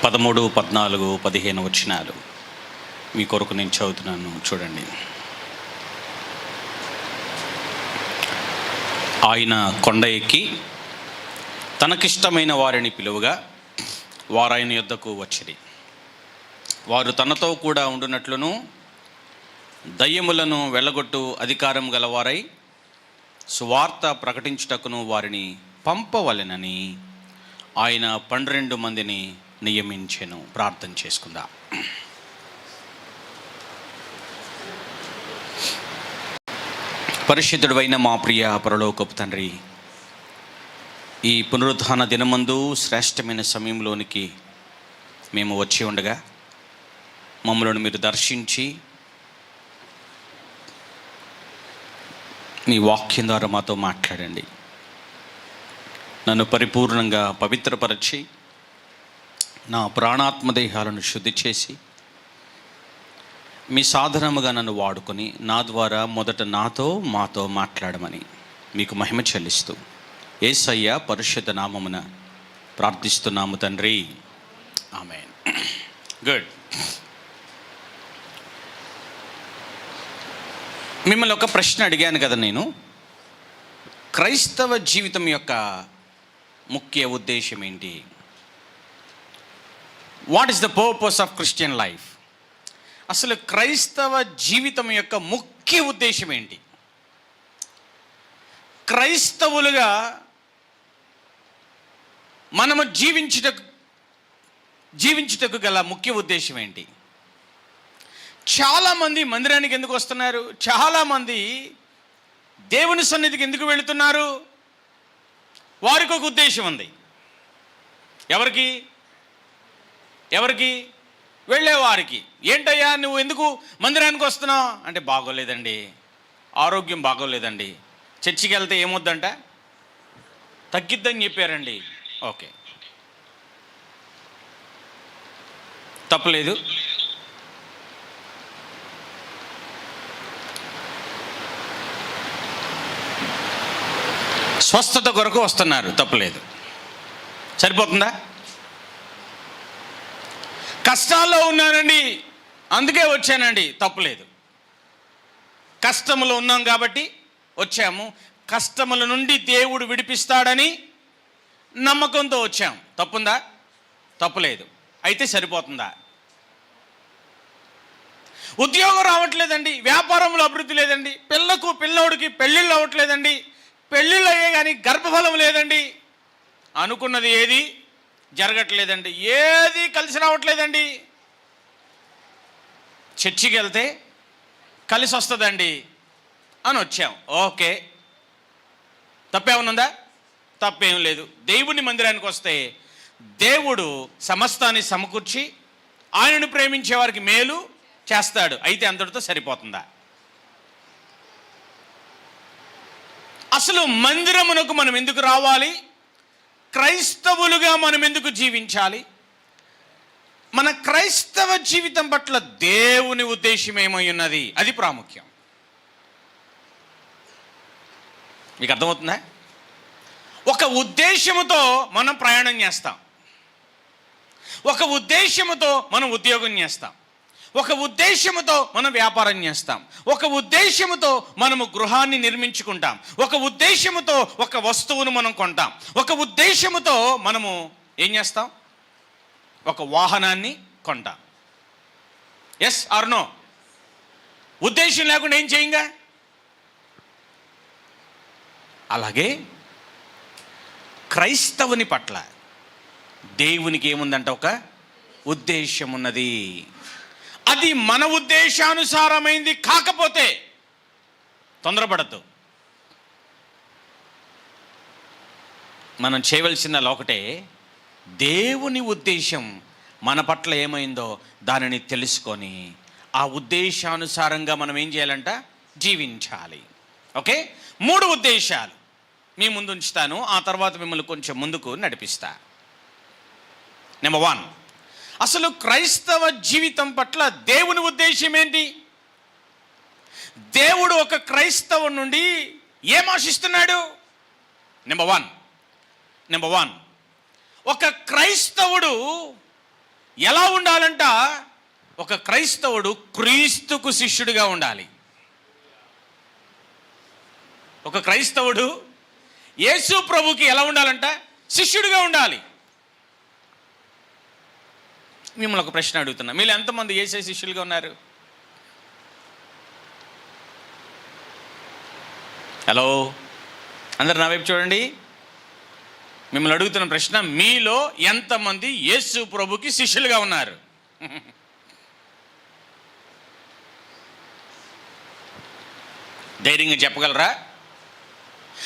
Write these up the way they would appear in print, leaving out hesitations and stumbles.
13, 14, 15 వచనాలు మీ కొరకు నేను చదువుతున్నాను, చూడండి. ఆయన కొండ ఎక్కి తనకిష్టమైన వారిని పిలువగా వారు ఆయన యొద్దకు వచ్చిరి. వారు తనతో కూడా ఉండునట్లును దయ్యములను వెళ్ళగొట్టు అధికారం గలవారై సువార్త ప్రకటించుటకును వారిని పంపవలెనని ఆయన 12 మందిని నియమించెను. ప్రార్థన చేసుకుందాం. పరిశుద్ధుడైన మా ప్రియ పరలోకపు తండ్రి, ఈ పునరుద్ధాన దినమందు శ్రేష్టమైన సమయంలోనికి మేము వచ్చి ఉండగా మమ్మల్ని మీరు దర్శించి మీ వాక్యం ద్వారా మాతో మాట్లాడండి. నన్ను పరిపూర్ణంగా పవిత్రపరచి నా ప్రాణాత్మదేహాలను శుద్ధి చేసి మీ సాధనముగా నన్ను వాడుకొని నా ద్వారా మొదట మాతో మాట్లాడమని మీకు మహిమ చెల్లిస్తూ యేసయ్య పరిశుద్ధ నామమున ప్రార్థిస్తున్నాము తండ్రి, ఆమేన్. గుడ్. మిమ్మల్ని ఒక ప్రశ్న అడిగాను కదా నేను. క్రైస్తవ జీవితం యొక్క ముఖ్య ఉద్దేశం ఏంటి? What is the purpose of Christian life? అసలు క్రైస్తవ జీవితం యొక్క ముఖ్య ఉద్దేశం ఏంటి? క్రైస్తవులుగా మనము జీవించుటకు గల ముఖ్య ఉద్దేశం ఏంటి? చాలామంది మందిరానికి ఎందుకు వస్తున్నారు? చాలామంది దేవుని సన్నిధికి ఎందుకు వెళుతున్నారు? వారికి ఒక ఉద్దేశం ఉంది. ఎవరికి? వెళ్ళేవారికి. ఏంటయ్యా నువ్వు ఎందుకు మందిరానికి వస్తున్నావు అంటే, బాగోలేదండి, ఆరోగ్యం బాగోలేదండి, చర్చికి వెళ్తే ఏమొద్దంట, తగ్గిద్దని చెప్పారండి. ఓకే, తప్పలేదు. స్వస్థత కొరకు వస్తున్నారు, తప్పలేదు. సరిపోతుందా? కష్టాల్లో ఉన్నానండి అందుకే వచ్చానండి, తప్పులేదు. కష్టములో ఉన్నాం కాబట్టి వచ్చాము, కష్టముల నుండి దేవుడు విడిపిస్తాడని నమ్మకంతో వచ్చాం, తప్పుందా? తప్పులేదు. అయితే సరిపోతుందా? ఉద్యోగం రావట్లేదండి, వ్యాపారంలో అభివృద్ధి లేదండి, పిల్లోడికి పెళ్ళిళ్ళు అవ్వట్లేదండి, పెళ్ళిళ్ళు అయ్యే కానీ గర్భఫలం లేదండి, అనుకున్నది ఏది జరగట్లేదండి, ఏది కలిసి రావట్లేదండి, చర్చికి వెళ్తే కలిసి వస్తుందండి అని వచ్చాం. ఓకే, తప్పేమనుందా? తప్పేం లేదు. దేవుని మందిరానికి వస్తే దేవుడు సమస్తాన్ని సమకూర్చి ఆయనను ప్రేమించే వారికి మేలు చేస్తాడు. అయితే అంతటితో సరిపోతుందా? అసలు మందిరమునకు మనం ఎందుకు రావాలి? క్రైస్తవులుగా మనం ఎందుకు జీవించాలి? మన క్రైస్తవ జీవితం పట్ల దేవుని ఉద్దేశం ఏమై ఉన్నది, అది ప్రాముఖ్యం. మీకు అర్థమవుతుందా? ఒక ఉద్దేశముతో మనం ప్రయాణం చేస్తాం, ఒక ఉద్దేశముతో మనం ఉద్యోగం చేస్తాం, ఒక ఉద్దేశముతో మనం వ్యాపారం చేస్తాం, ఒక ఉద్దేశముతో మనము గృహాన్ని నిర్మించుకుంటాం, ఒక ఉద్దేశముతో ఒక వస్తువును మనం కొంటాం, ఒక ఉద్దేశముతో మనము ఏం చేస్తాం? ఒక వాహనాన్ని కొంటాం. Yes or no? ఉద్దేశం లేకుండా ఏం చేయంగా. అలాగే క్రైస్తవుని పట్ల దేవునికి ఏముందంట? ఒక ఉద్దేశం ఉన్నది. అది మన ఉద్దేశానుసారమైంది కాకపోతే తొందరపడద్దు. మనం చేయవలసిందల్లా ఒకటే, దేవుని ఉద్దేశం మన పట్ల ఏమైందో దానిని తెలుసుకొని ఆ ఉద్దేశానుసారంగా మనం ఏం చేయాలంట? జీవించాలి. ఓకే, 3 ఉద్దేశాలు మీ ముందు ఉంచుతాను, ఆ తర్వాత మిమ్మల్ని కొంచెం ముందుకు నడిపిస్తా. నెంబర్ 1, అసలు క్రైస్తవ జీవితం పట్ల దేవుని ఉద్దేశం ఏంటి? దేవుడు ఒక క్రైస్తవుడి నుండి ఏం ఆశిస్తున్నాడు? నెంబర్ వన్, ఒక క్రైస్తవుడు ఎలా ఉండాలంట? ఒక క్రైస్తవుడు క్రీస్తుకు శిష్యుడిగా ఉండాలి. ఒక క్రైస్తవుడు యేసు ప్రభుకి ఎలా ఉండాలంట? శిష్యుడిగా ఉండాలి. మిమ్మల్ని ఒక ప్రశ్న అడుగుతున్నా, మీరు ఎంతమంది యేసే శిష్యులుగా ఉన్నారు? హలో, అందరు నా వైపు చూడండి. మిమ్మల్ని అడుగుతున్న ప్రశ్న, మీలో ఎంతమంది యేసు ప్రభుకి శిష్యులుగా ఉన్నారు? ధైర్యంగా చెప్పగలరా?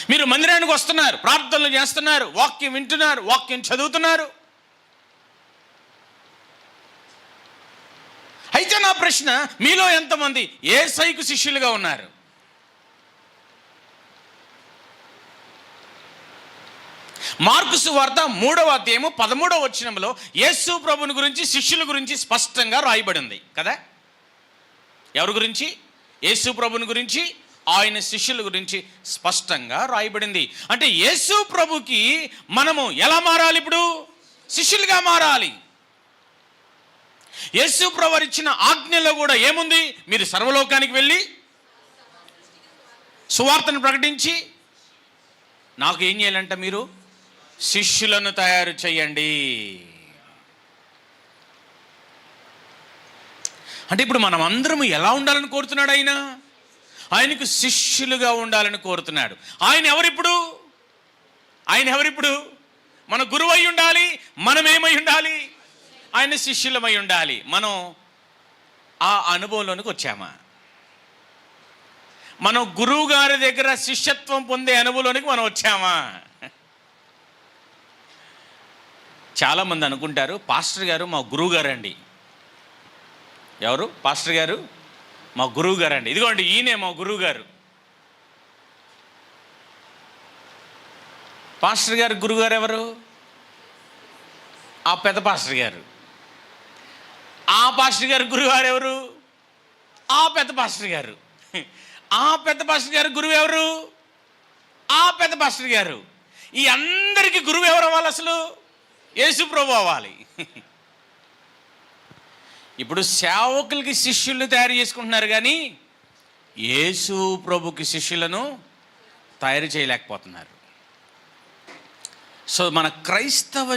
మీరు మందిరానికి వస్తున్నారు, ప్రార్థనలు చేస్తున్నారు, వాక్యం వింటున్నారు, వాక్యం చదువుతున్నారు. అయితే నా ప్రశ్న, మీలో ఎంతమంది యేసయ్యకు శిష్యులుగా ఉన్నారు? మార్కు సువార్త 3వ అధ్యాయము 13వ వచనంలో యేసు ప్రభుని గురించి, శిష్యుల గురించి స్పష్టంగా రాయబడింది కదా. ఎవరి గురించి? యేసు ప్రభుని గురించి, ఆయన శిష్యుల గురించి స్పష్టంగా రాయబడింది. అంటే యేసు ప్రభుకి మనము ఎలా మారాలి? ఇప్పుడు శిష్యులుగా మారాలి. యేసు ప్రభు ఇచ్చిన ఆజ్ఞలో కూడా ఏముంది? మీరు సర్వలోకానికి వెళ్ళి సువార్తను ప్రకటించి, నాకు ఏం చేయాలంట? మీరు శిష్యులను తయారు చేయండి. అంటే ఇప్పుడు మనం అందరం ఎలా ఉండాలని కోరుతున్నాడు ఆయన? ఆయనకు శిష్యులుగా ఉండాలని కోరుతున్నాడు. ఆయన ఎవరిప్పుడు? మన గురువు అయి ఉండాలి. మనం ఏమై ఉండాలి? ఆయన శిష్యులమై ఉండాలి. మనం ఆ అనుభవంలోనికి వచ్చామా? మనం గురువు గారి దగ్గర శిష్యత్వం పొందే అనుభవంలోనికి మనం వచ్చామా? చాలామంది అనుకుంటారు, పాస్టర్ గారు మా గురువు గారు అండి. ఎవరు? పాస్టర్ గారు మా గురువు గారు అండి. ఇదిగోండి, ఈయనే మా గురువు గారు. పాస్టర్ గారు గురువు గారు ఎవరు? ఆ పెద్ద పాస్టర్ గారు. ఆ పాస్టర్ గారు గురువు గారు ఎవరు? ఆ పెద్ద పాస్టర్ గారు. ఆ పెద్ద పాస్టర్ గారు గురువు ఎవరు? ఆ పెద్ద పాస్టర్ గారు. ఈ అందరికీ గురువు ఎవరు అవ్వాలి? అసలు యేసు ప్రభు అవ్వాలి. ఇప్పుడు సేవకులకి శిష్యుల్ని తయారు చేసుకుంటున్నారు, కానీ యేసు ప్రభుకి శిష్యులను తయారు చేయలేకపోతున్నారు. సో మన క్రైస్తవ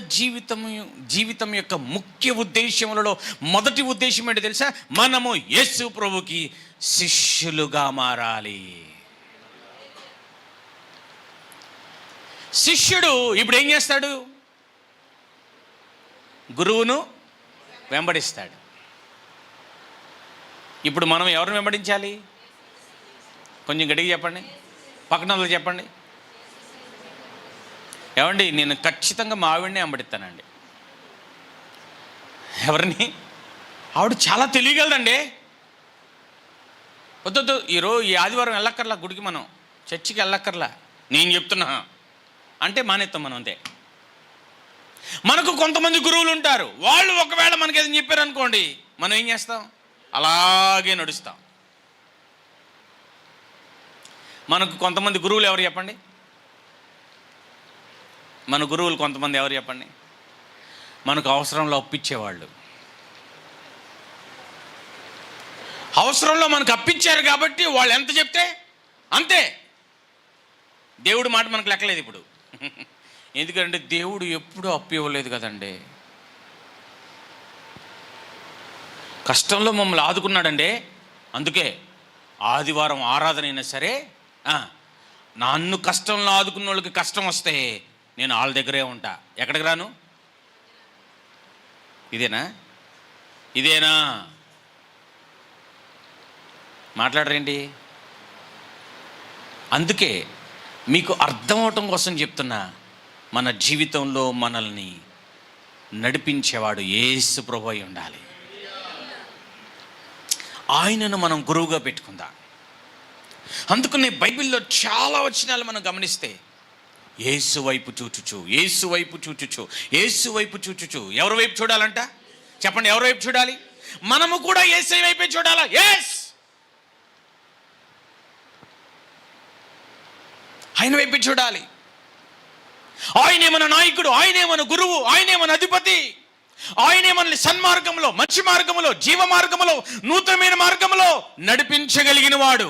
జీవితం యొక్క ముఖ్య ఉద్దేశములలో మొదటి ఉద్దేశం ఏంటో తెలుసా? మనము యేసు ప్రభుకి శిష్యులుగా మారాలి. శిష్యుడు ఇప్పుడు ఏం చేస్తాడు? గురువును వెంబడిస్తాడు. ఇప్పుడు మనం ఎవరిని వెంబడించాలి? కొంచెం గట్టిగా చెప్పండి, పక్కన వాళ్ళకి చెప్పండి. ఏమండి, నేను ఖచ్చితంగా మా ఆవిడనే వెంబడిస్తానండి. ఎవరిని? ఆవిడ చాలా తెలియగలదండి. వద్దు, ఈ ఆదివారం వెళ్ళక్కర్లా, గుడికి మనం చర్చికి వెళ్ళక్కర్లా, నేను చెప్తున్నా అంటే మానేస్తాం మనం. అంతే. మనకు కొంతమంది గురువులు ఉంటారు, వాళ్ళు ఒకవేళ మనకి ఏదైనా చెప్పారు అనుకోండి, మనం ఏం చేస్తాం? అలాగే నడుస్తాం. మనకు కొంతమంది గురువులు ఎవరు చెప్పండి? మన గురువులు కొంతమంది ఎవరు చెప్పండి? మనకు అవసరంలో అప్పిచ్చేవాళ్ళు. అవసరంలో మనకు అప్పించారు కాబట్టి వాళ్ళు ఎంత చెప్తే అంతే. దేవుడి మాట మనకు లెక్కలేదు ఇప్పుడు. ఎందుకంటే దేవుడు ఎప్పుడూ అప్పు ఇవ్వలేదు కదండి. కష్టంలో మమ్మల్ని ఆదుకున్నాడండి. అందుకే ఆదివారం ఆరాధన అయినా సరే, నన్ను కష్టంలో ఆదుకున్న వాళ్ళకి కష్టం వస్తే నేను వాళ్ళ దగ్గరే ఉంటా. ఎక్కడికి రాను? ఇదేనా మాట్లాడరేంటి? అందుకే మీకు అర్థం అవటం కోసం చెప్తున్నా, మన జీవితంలో మనల్ని నడిపించేవాడు యేసు ప్రభువై ఉండాలి. ఆయనను మనం గురువుగా పెట్టుకుందాం. అందుకనే బైబిల్లో చాలా వచనాలు మనం గమనిస్తే యేసు వైపు చూచుచు, యేసు వైపు చూచుచు, యేసు వైపు చూచుచు. ఎవరి వైపు చూడాలంట? చెప్పండి, ఎవరి వైపు చూడాలి? మనము కూడా యేసయ్య వైపే చూడాలా? ఎస్, ఆయన వైపే చూడాలి. ఆయనే మన నాయకుడు, ఆయనే మన గురువు, ఆయనే మన అధిపతి. ఆయనే మనల్ని సన్మార్గంలో, మంచి మార్గంలో, జీవ మార్గంలో, నూతనమైన మార్గంలో నడిపించగలిగిన వాడు.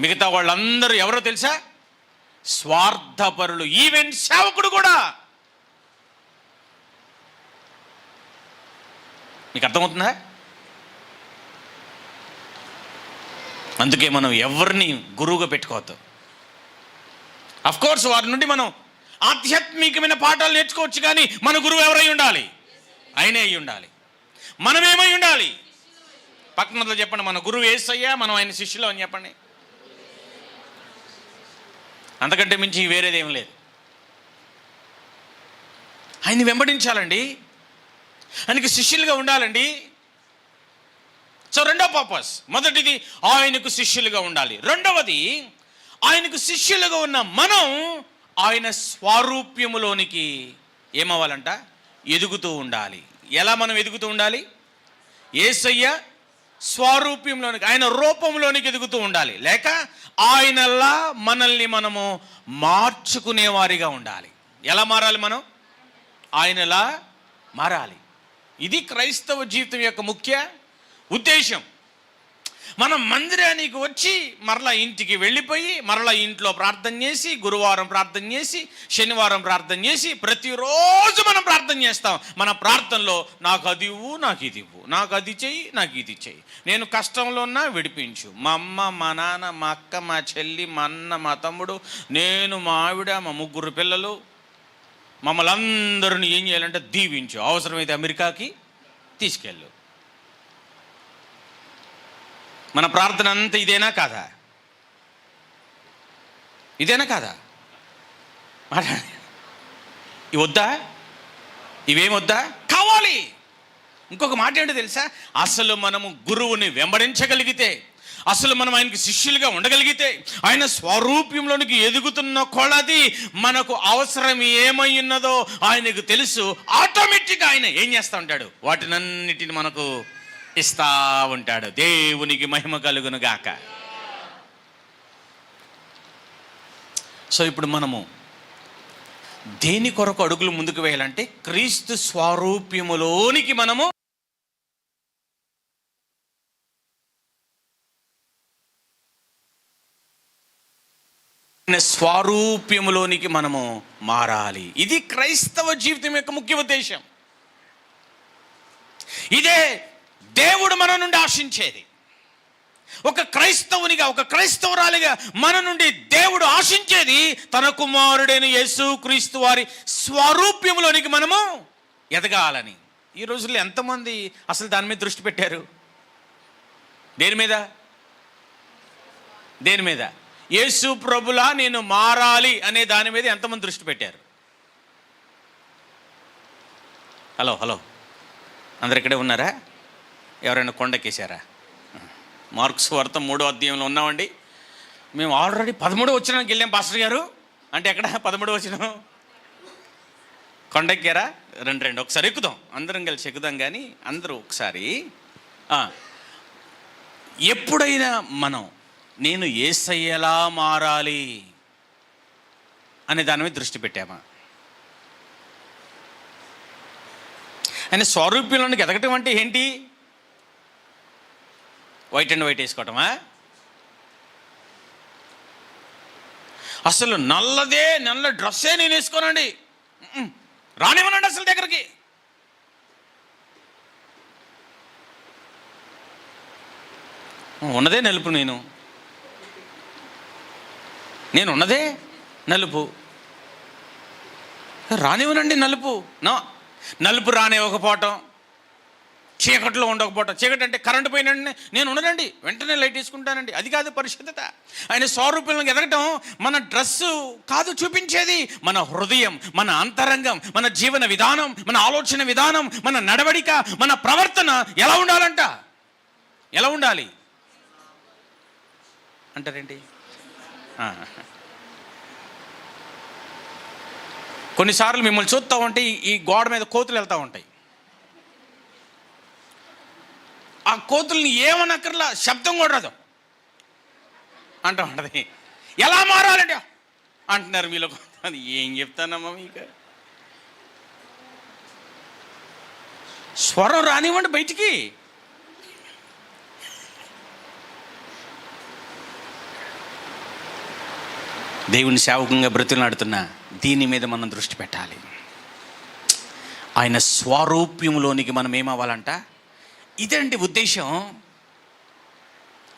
మిగతా వాళ్ళందరూ ఎవరో తెలుసా? స్వార్థపరులు. ఈవెన్ సేవకుడు కూడా. మీకు అర్థమవుతుందా? అందుకే మనం ఎవరిని గురువుగా పెట్టుకోవద్దు. అఫ్కోర్స్ వారి నుండి మనం ఆధ్యాత్మికమైన పాఠాలు నేర్చుకోవచ్చు, కానీ మన గురువు ఎవరై ఉండాలి? ఆయనే అయి ఉండాలి. మనమేమై ఉండాలి? పక్కనతో చెప్పండి, మన గురువు యేసయ్య, మనం ఆయన శిష్యులు అని చెప్పండి. అంతకంటే మించి వేరేదేం లేదు. ఆయన్ని వెంబడించాలండి, ఆయనకి శిష్యులుగా ఉండాలండి. సో రెండో పర్పస్, మొదటిది ఆయనకు శిష్యులుగా ఉండాలి. రెండవది, ఆయనకు శిష్యులుగా ఉన్న మనం ఆయన స్వారూప్యములోనికి ఏమవ్వాలంట? ఎదుగుతూ ఉండాలి. ఎలా మనం ఎదుగుతూ ఉండాలి? యేసయ్య స్వారూప్యంలోనికి, ఆయన రూపంలోనికి ఎదుగుతూ ఉండాలి. లేక ఆయనలా మనల్ని మనము మార్చుకునేవారిగా ఉండాలి. ఎలా మారాలి మనం? ఆయనలా మారాలి. ఇది క్రైస్తవ జీవితం యొక్క ముఖ్య ఉద్దేశం. మనం మందిరానికి వచ్చి మరలా ఇంటికి వెళ్ళిపోయి, మరలా ఇంట్లో ప్రార్థన చేసి, గురువారం ప్రార్థన చేసి, శనివారం ప్రార్థన చేసి, ప్రతిరోజు మనం ప్రార్థన చేస్తాం. మన ప్రార్థనలో నాకు అది ఇవ్వు, నాకు ఇది ఇవ్వు, నాకు అది చెయ్యి, నాకు ఇది చెయ్యి, నేను కష్టంలో ఉన్నా విడిపించు, మా అమ్మ, మా నాన్న, మా అక్క, మా చెల్లి, మా అన్న, మా తమ్ముడు, నేను, మా ఆవిడ, మా 3 పిల్లలు, మమ్మల్ని అందరిని ఏం చేయాలంటే దీవించు, అవసరమైతే అమెరికాకి తీసుకెళ్ళు. మన ప్రార్థన అంతా ఇదేనా కాదా? ఇదేనా కాదా? ఇవి వద్దా? ఇవేమొద్దా? కావాలి. ఇంకొక మాట ఏంటో తెలుసా? అసలు మనము గురువుని వెంబడించగలిగితే, అసలు మనం ఆయనకి శిష్యులుగా ఉండగలిగితే, ఆయన స్వరూప్యంలోనికి ఎదుగుతున్న కొలది మనకు అవసరం ఏమై ఉన్నదో ఆయనకు తెలుసు. ఆటోమేటిక్గా ఆయన ఏం చేస్తూ ఉంటాడు? వాటినన్నిటిని మనకు ఇస్తా ఉంటాడు. దేవునికి మహిమ కలుగును గాక. సో ఇప్పుడు మనము దేని కొరకు అడుగులు ముందుకు వేయాలంటే, క్రీస్తు స్వరూప్యములోనికి మనము స్వరూప్యములోనికి మనము మారాలి. ఇది క్రైస్తవ జీవితం యొక్క ముఖ్య ఉద్దేశం. ఇదే దేవుడు మన నుండి ఆశించేది. ఒక క్రైస్తవునిగా, ఒక క్రైస్తవురాలిగా మన నుండి దేవుడు ఆశించేది తన కుమారుడైన యేసు క్రీస్తు వారి స్వరూప్యములోనికి మనము ఎదగాలని. ఈ రోజుల్లో ఎంతమంది అసలు దాని మీద దృష్టి పెట్టారు? దేని మీద? దేని మీద? యేసు ప్రభులా నేను మారాలి అనే దాని మీద ఎంతమంది దృష్టి పెట్టారు? హలో హలో, అందరు ఇక్కడే ఉన్నారా? ఎవరైనా కొండకేశారా? మార్క్స్ వార్త 3వ అధ్యాయంలో ఉన్నామండి. మేము ఆల్రెడీ 13వ వచనానికి వెళ్ళాం పాస్టర్ గారు అంటే. ఎక్కడ 13వ వచనం? కొండెక్కారా? రండి ఒకసారి ఎక్కుదాం, అందరం కలిసి ఎక్కుదాం. కానీ అందరూ ఒకసారి, ఎప్పుడైనా మనం నేను యేసయ్యలా మారాలి అనే దాని మీద దృష్టి పెట్టామా? ఆయన స్వరూప్యంలోనికి ఎదగటం అంటే ఏంటి? వైట్ అండ్ వైట్ వేసుకోవటమా? అసలు నల్ల డ్రెస్సే నేను వేసుకోనండి, రానివ్వనండి అసలు దగ్గరికి. ఉన్నదే నలుపు, నేను ఉన్నదే నలుపు, రానివ్వనండి నలుపు. నలుపు రానివ్వకపోవటం, చీకట్లో ఉండకపోవటం. చీకటి అంటే కరెంటు పోయినండి నేను ఉండనండి, వెంటనే లైట్ వేసుకుంటానండి. అది కాదు పరిశుద్ధత. ఆయన స్వరూపంలోకి ఎదగటం మన డ్రెస్సు కాదు చూపించేది, మన హృదయం, మన అంతరంగం, మన జీవన విధానం, మన ఆలోచన విధానం, మన నడవడిక, మన ప్రవర్తన ఎలా ఉండాలంట? ఎలా ఉండాలి అంటారేంటి? కొన్నిసార్లు మిమ్మల్ని చూస్తూ ఉంటే ఈ గోడ మీద కోతులు వెళ్తూ ఉంటాయి. ఆ కోతుల్ని ఏమనక్కర్లా, శబ్దం కూడా రాదు అంటూ ఉంటుంది. ఎలా మారాలంటే అంటున్నారు మీలో. అది ఏం చెప్తానమ్మా మీకు? స్వరం రానివ్వండి బయటికి. దేవుని సేవకంగా బ్రతులాడుతున్నా దీని మీద మనం దృష్టి పెట్టాలి. ఆయన స్వరూప్యములోనికి మనం ఏమవ్వాలంట? ఇదండి ఉద్దేశం.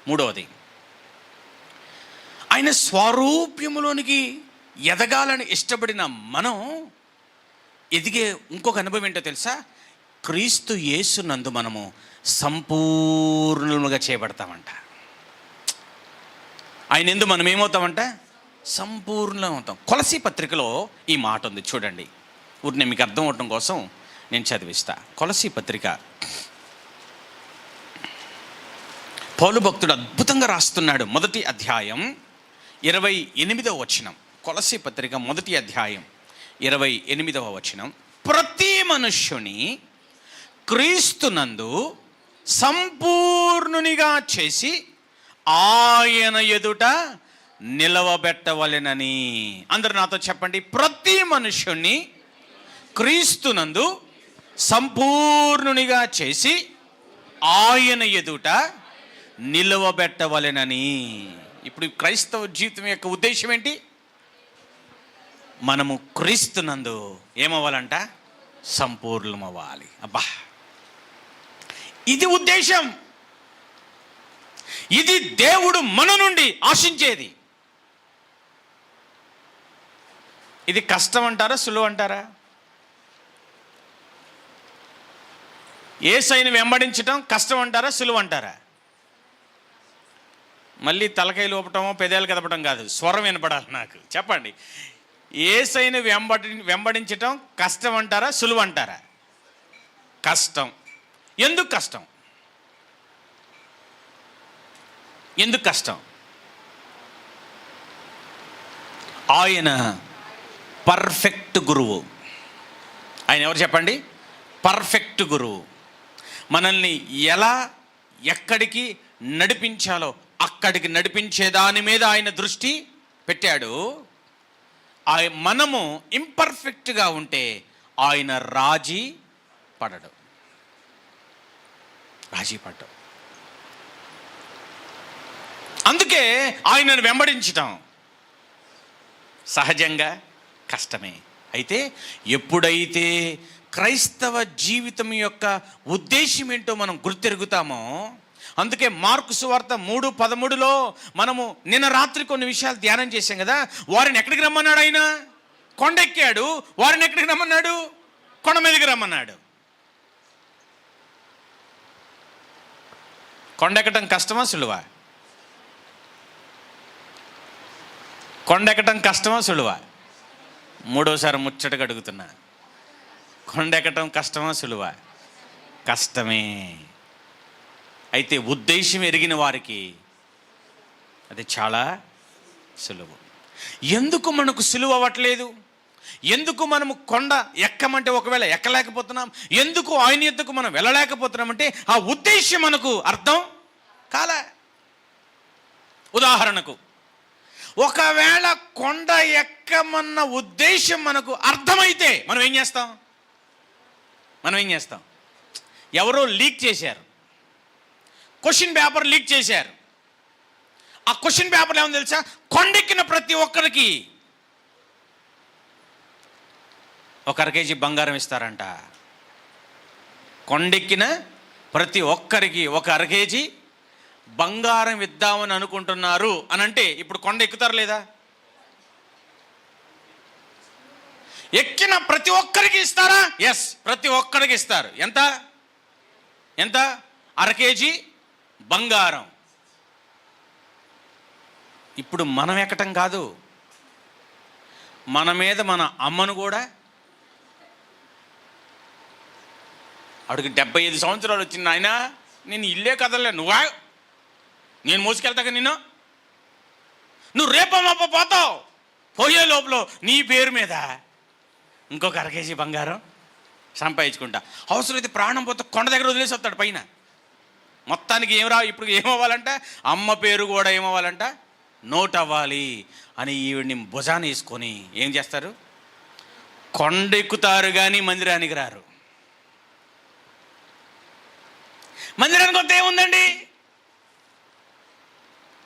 మూడవది, ఆయన స్వరూప్యములోనికి ఎదగాలని ఇష్టపడిన మనం ఎదిగే ఇంకొక అనుభవం ఏంటో తెలుసా? క్రీస్తు యేసునందు మనము సంపూర్ణముగా చేయబడతామంట. ఆయన ఎందు మనం ఏమవుతామంట? సంపూర్ణం అవుతాం. కొలసీ పత్రికలో ఈ మాట ఉంది, చూడండి. ఊరిని మీకు అర్థం అవటం కోసం నేను చదివిస్తా. కొలసీ పత్రిక పౌలు భక్తుడు అద్భుతంగా రాస్తున్నాడు. మొదటి అధ్యాయం 28వ వచనం. కొలసీ పత్రిక మొదటి అధ్యాయం 28వ వచనం. ప్రతి మనుష్యుని క్రీస్తునందు సంపూర్ణునిగా చేసి ఆయన ఎదుట నిలవబెట్టవలెనని. అందరు నాతో చెప్పండి. ప్రతి మనుష్యుని క్రీస్తునందు సంపూర్ణునిగా చేసి ఆయన ఎదుట నిలవబెట్టవలెనని. ఇప్పుడు క్రైస్తవ జీవితం యొక్క ఉద్దేశం ఏంటి? మనము క్రీస్తునందు ఏమవ్వాలంట? సంపూర్ణమవ్వాలి. అబ్బా, ఇది ఉద్దేశం. ఇది దేవుడు మన నుండి ఆశించేది. ఇది కష్టం అంటారా, సులువు అంటారా? యేసయ్యను వెంబడించటం కష్టం అంటారా, సులువు అంటారా? మళ్ళీ తలకాయలు ఊపటమో పెదాలు కదపటం కాదు, స్వరం వినపడాలి నాకు. చెప్పండి, యేసయ్యను వెంబడించటం కష్టం అంటారా, సులువు అంటారా? కష్టం. ఎందుకు కష్టం? ఎందుకు కష్టం? ఆయన పర్ఫెక్ట్ గురువు. ఆయన ఎవరు చెప్పండి? పర్ఫెక్ట్ గురువు. మనల్ని ఎలా ఎక్కడికి నడిపించాలో అక్కడికి నడిపించే దాని మీద ఆయన దృష్టి పెట్టాడు. మనము ఇంపర్ఫెక్ట్గా ఉంటే ఆయన రాజీ పడడు. అందుకే ఆయనను వెంబడించటం సహజంగా కష్టమే. అయితే ఎప్పుడైతే క్రైస్తవ జీవితం యొక్క ఉద్దేశం ఏంటో మనం గుర్తెరుగుతామో, అందుకే మార్కు సువార్త 3:13లో మనము నిన్న రాత్రి కొన్ని విషయాలు ధ్యానం చేశాం కదా. వారిని ఎక్కడికి రమ్మన్నాడు? ఆయన కొండెక్కాడు. వారిని ఎక్కడికి రమ్మన్నాడు? కొండ మీదకి రమ్మన్నాడు. కొండెక్కటం కష్టమా, సులువా? కొండెక్కటం కష్టమా, సులువా? మూడోసారి ముచ్చటగా అడుగుతున్నా. కొండెక్కటం కష్టమా, సులువా? కష్టమే. అయితే ఉద్దేశం ఎరిగిన వారికి అది చాలా సులువు. ఎందుకు మనకు సులువు అవ్వట్లేదు? ఎందుకు మనము కొండ ఎక్కమంటే ఒకవేళ ఎక్కలేకపోతున్నాం? ఎందుకు ఆయన ఎద్దుకు మనం వెళ్ళలేకపోతున్నామంటే ఆ ఉద్దేశం మనకు అర్థం కాలే. ఉదాహరణకు, ఒకవేళ కొండ ఎక్కమన్న ఉద్దేశం మనకు అర్థమైతే మనం ఏం చేస్తాం? ఎవరో లీక్ చేశారు, క్వశ్చన్ పేపర్ లీక్ చేశారు. ఆ క్వశ్చన్ పేపర్లో ఏమో తెలుసా? కొండెక్కిన ప్రతి ఒక్కరికి 1 కేజీ బంగారం ఇస్తారంట. కొండెక్కిన ప్రతి ఒక్కరికి 1 కేజీ బంగారం ఇద్దామని అనుకుంటున్నారు అని అంటే ఇప్పుడు కొండ ఎక్కుతారు లేదా? ఎక్కిన ప్రతి ఒక్కరికి ఇస్తారా? ఎస్, ప్రతి ఒక్కరికి ఇస్తారు. ఎంత? 1 కేజీ బంగారం. ఇప్పుడు మనం ఎక్కటం కాదు, మన మీద మన అమ్మను కూడా, అడుగు 75 సంవత్సరాలు వచ్చింది ఆయన, నేను ఇల్లే కదలే, నువ్వా నేను మోసుకెళ్తాక నువ్వు రేపమ్మప్ప పోతావు. పోయే లోపల నీ పేరు మీద ఇంకొక 1 కేజీ బంగారం సంపాదించుకుంటా. అవసరమైతే ప్రాణం పోతే కొండ దగ్గర వదిలేసి వస్తాడు పైన. మొత్తానికి ఇప్పుడు ఏమవ్వాలంట? అమ్మ పేరు కూడా ఏమవ్వాలంట? నోట్ అవ్వాలి అని ఈవిడ్ని భుజాన వేసుకొని ఏం చేస్తారు? కొండెక్కుతారు కానీ మందిరానికి రారు. మందిరానికి వస్తే ఏముందండి?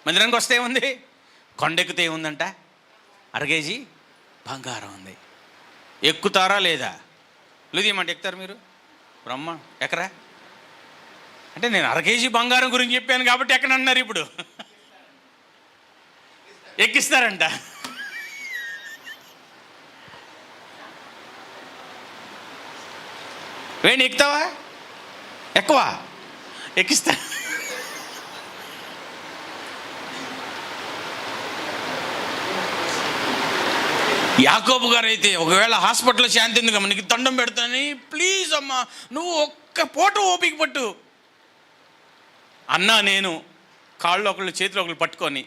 మందిరానికి వస్తే ఏముంది? కొండెక్కితే ఏముందంట? అరగేజీ బంగారం ఉంది. ఎక్కుతారా లేదా? లేదేమంటే ఎక్కుతారు మీరు? బ్రహ్మ ఎక్కరా అంటే నేను అరకేజీ బంగారం గురించి చెప్పాను కాబట్టి ఎక్కడ అన్నారు? ఇప్పుడు ఎక్కిస్తారంట. వేణి ఎక్కుతావా? ఎక్కువ ఎక్కిస్తా. యాకోబు గారు అయితే ఒకవేళ హాస్పిటల్లో శాంతి ఎందుకమ్మా, నీకు దండం పెడతానని, ప్లీజ్ అమ్మా నువ్వు ఒక్క పూట ఓపిక పట్టు అన్నా. నేను కాళ్ళు ఒకళ్ళు చేతులు ఒకళ్ళు పట్టుకొని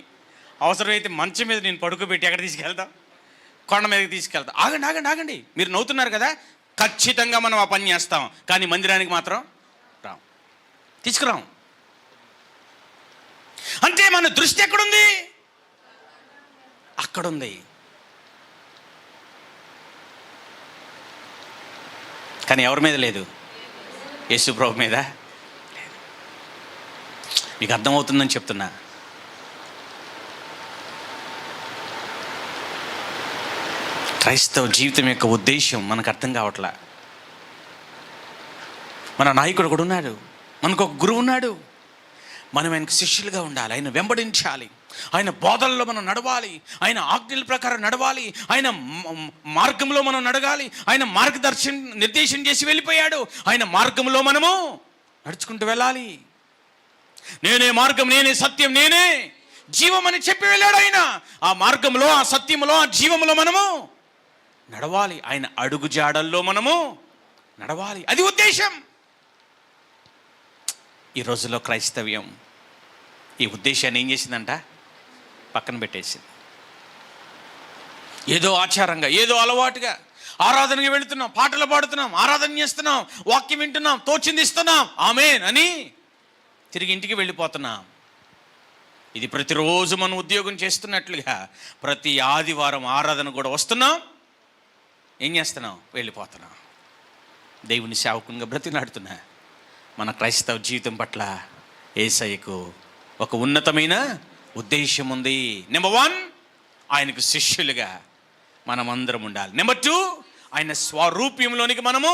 అవసరమైతే మంచం మీద నేను పడుకోబెట్టి ఎక్కడ తీసుకెళ్తాం? కొండ మీదకి తీసుకెళ్తాం. ఆగండి ఆగండి ఆగండి, మీరు నవ్వుతున్నారు కదా, ఖచ్చితంగా మనం ఆ పని చేస్తాం. కానీ మందిరానికి మాత్రం రాం, తీసుకురాం. అంటే మన దృష్టి ఎక్కడుంది? అక్కడుంది. కానీ ఎవరి మీద లేదు? యేసు ప్రభు మీద లేదు. మీకు అర్థమవుతుందని చెప్తున్నా. క్రైస్తవ జీవితం యొక్క ఉద్దేశం మనకు అర్థం కావట్లా. మన నాయకుడు కూడా ఉన్నాడు, మనకు ఒక గురువు ఉన్నాడు. మనం ఆయనకు శిష్యులుగా ఉండాలి, ఆయన వెంబడించాలి, ఆయన బోధనలో మనం నడవాలి, ఆయన ఆజ్ఞల ప్రకారం నడవాలి, ఆయన మార్గంలో మనం నడగాలి. ఆయన నిర్దేశం చేసి వెళ్ళిపోయాడు, ఆయన మార్గంలో మనము నడుచుకుంటూ వెళ్ళాలి. నేనే మార్గం, నేనే సత్యం, నేనే జీవం అని చెప్పి వెళ్ళాడు ఆయన. ఆ మార్గంలో, ఆ సత్యంలో, ఆ జీవంలో మనము నడవాలి. ఆయన అడుగు జాడల్లో మనము నడవాలి. అది ఉద్దేశం. ఈ రోజుల్లో క్రైస్తవ్యం ఈ ఉద్దేశాన్ని ఏం చేసిందంట? పక్కన పెట్టేసింది. ఏదో ఆచారంగా, ఏదో అలవాటుగా ఆరాధనకి వెళుతున్నాం, పాటలు పాడుతున్నాం, ఆరాధన చేస్తున్నాం, వాక్యం వింటున్నాం, తోచింది ఇస్తున్నాం, ఆమేన్ అని తిరిగి ఇంటికి వెళ్ళిపోతున్నాం. ఇది ప్రతిరోజు మనం ఉద్యోగం చేస్తున్నట్లుగా ప్రతి ఆదివారం ఆరాధన కూడా వస్తున్నాం, ఏం చేస్తున్నాం? వెళ్ళిపోతున్నాం. దేవుని సేవకునిగా బ్రతిలాడుతున్నా. మన క్రైస్తవ జీవితం పట్ల యేసయ్యకు ఒక ఉన్నతమైన ఉద్దేశం ఉంది. నెంబర్ 1, ఆయనకు శిష్యులుగా మనం అందరం ఉండాలి. నెంబర్ 2, ఆయన స్వరూప్యంలోనికి మనము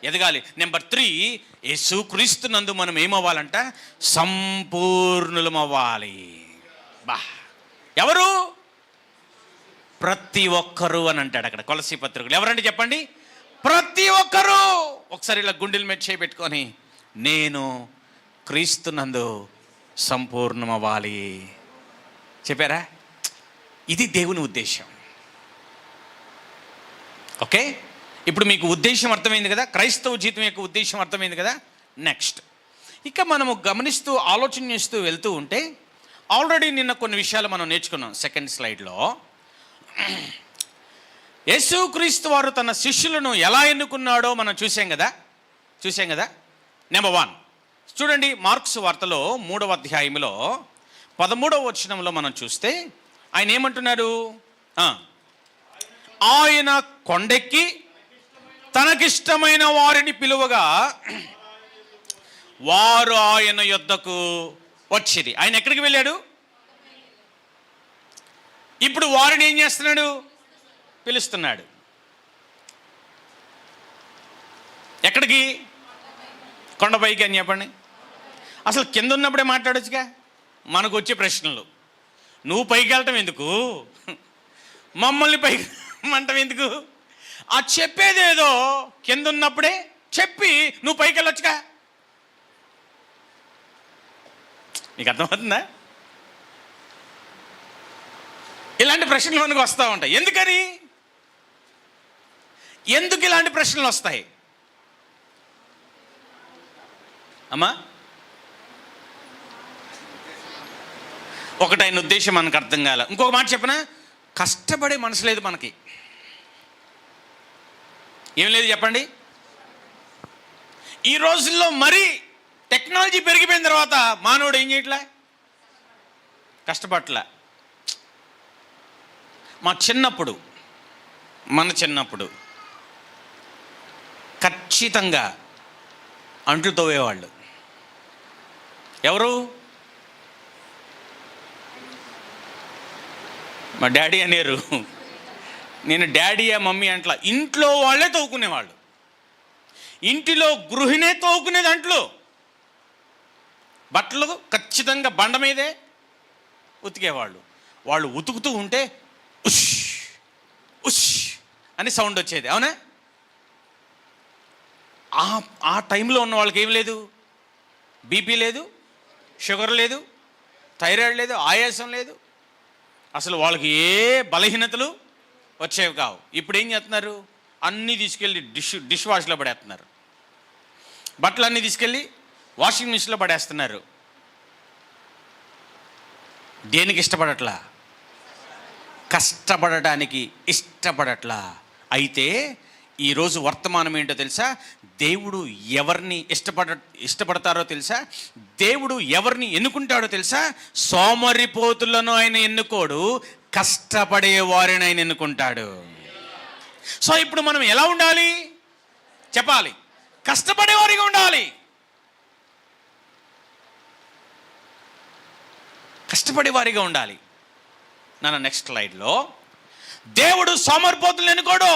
ఎదగాలి. నెంబర్ 3, యేసుక్రీస్తునందు మనం ఏమవ్వాలంట? సంపూర్ణులం అవ్వాలి. బా, ఎవరు? ప్రతి ఒక్కరు అని అంటాడు అక్కడ కొలసీ పత్రికలు. ఎవరండి చెప్పండి? ప్రతి ఒక్కరు. ఒకసారి ఇలా గుండెల మీద చేపెట్టుకొని, నేను క్రీస్తునందు సంపూర్ణం అవ్వాలి చెప్పారా? ఇది దేవుని ఉద్దేశం. ఓకే, ఇప్పుడు మీకు ఉద్దేశం అర్థమైంది కదా, క్రైస్తవ జీవితం యొక్క ఉద్దేశం అర్థమైంది కదా. నెక్స్ట్ ఇక మనము గమనిస్తూ ఆలోచన చేస్తూ వెళ్తూ ఉంటే, ఆల్రెడీ నిన్న కొన్ని విషయాలు మనం నేర్చుకున్నాం. సెకండ్ స్లైడ్లో యేసుక్రీస్తు వారు తన శిష్యులను ఎలా ఎన్నుకున్నాడో మనం చూసాం కదా. నెంబర్ 1 చూడండి, మార్క్స్ వార్తలో 3వ అధ్యాయంలో 13వ వచనంలో మనం చూస్తే ఆయన ఏమంటున్నాడు? ఆయన కొండెక్కి తనకిష్టమైన వారిని పిలువగా వారు ఆయన యొద్దకు వచ్చిరి. ఆయన ఎక్కడికి వెళ్ళాడు? ఇప్పుడు వారిని ఏం చేస్తున్నాడు? పిలుస్తున్నాడు. ఎక్కడికి? కొండపైకి అని చెప్పండి. అసలు కింద ఉన్నప్పుడే మాట్లాడొచ్చుగా. మనకు వచ్చే ప్రశ్నలు, నువ్వు పైకి వెళ్ళటం ఎందుకు, మమ్మల్ని పైకి మంటం ఎందుకు? ఆ చెప్పేదేదో కింద ఉన్నప్పుడే చెప్పి నువ్వు పైకి వెళ్ళొచ్చుగా. నీకు అర్థమవుతుందా? ఇలాంటి ప్రశ్నలు మనకు వస్తూ ఉంటాయి. ఎందుకు ఇలాంటి ప్రశ్నలు వస్తాయి అమ్మా? ఒకటి, ఆయన ఉద్దేశం మనకు అర్థం కాల. ఇంకొక మాట చెప్పనా, కష్టపడే మనసు లేదు మనకి. ఏం లేదు చెప్పండి. ఈ రోజుల్లో మరీ టెక్నాలజీ పెరిగిపోయిన తర్వాత మానవుడు ఏం చేయట్లే? కష్టపడట్లే. మన చిన్నప్పుడు ఖచ్చితంగా అంట్లు తోవేవాళ్ళు ఎవరు? మా డాడీ అనేరు. నేను డాడీయా మమ్మీ అంట్లా, ఇంట్లో వాళ్ళే తోవుకునేవాళ్ళు. ఇంటిలో గృహిణే తోవుకునేది అంట్లు. బట్టలు ఖచ్చితంగా బండ మీదే ఉతికేవాళ్ళు. వాళ్ళు ఉతుకుతూ ఉంటే ఉష్ ఉష్ అని సౌండ్ వచ్చేది, అవునా? ఆ టైంలో ఉన్న వాళ్ళకి ఏం లేదు, బీపీ లేదు, షుగర్ లేదు, థైరాయిడ్ లేదు, ఆయాసం లేదు, అసలు వాళ్ళకి ఏ బలహీనతలు వచ్చేవి కావు. ఇప్పుడు ఏం చేస్తున్నారు? అన్నీ తీసుకెళ్ళి డిష్ వాష్లో పడేస్తున్నారు. బట్టలు అన్నీ తీసుకెళ్ళి వాషింగ్ మిషన్లో పడేస్తున్నారు. దేనికి ఇష్టపడట్లా? కష్టపడటానికి ఇష్టపడట్లా. అయితే ఈరోజు వర్తమానం ఏంటో తెలుసా? దేవుడు ఎవరిని ఇష్టపడతారో తెలుసా? దేవుడు ఎవరిని ఎన్నుకుంటాడో తెలుసా? సోమరిపోతులను ఆయన ఎన్నుకోడు, కష్టపడే వారిని ఆయన ఎన్నుకుంటాడు. సో ఇప్పుడు మనం ఎలా ఉండాలి చెప్పాలి? కష్టపడేవారిగా ఉండాలి. కష్టపడేవారిగా ఉండాలి. నెక్స్ట్ స్లైడ్లో దేవుడు సోమరిపోతులను ఎన్నుకోడు,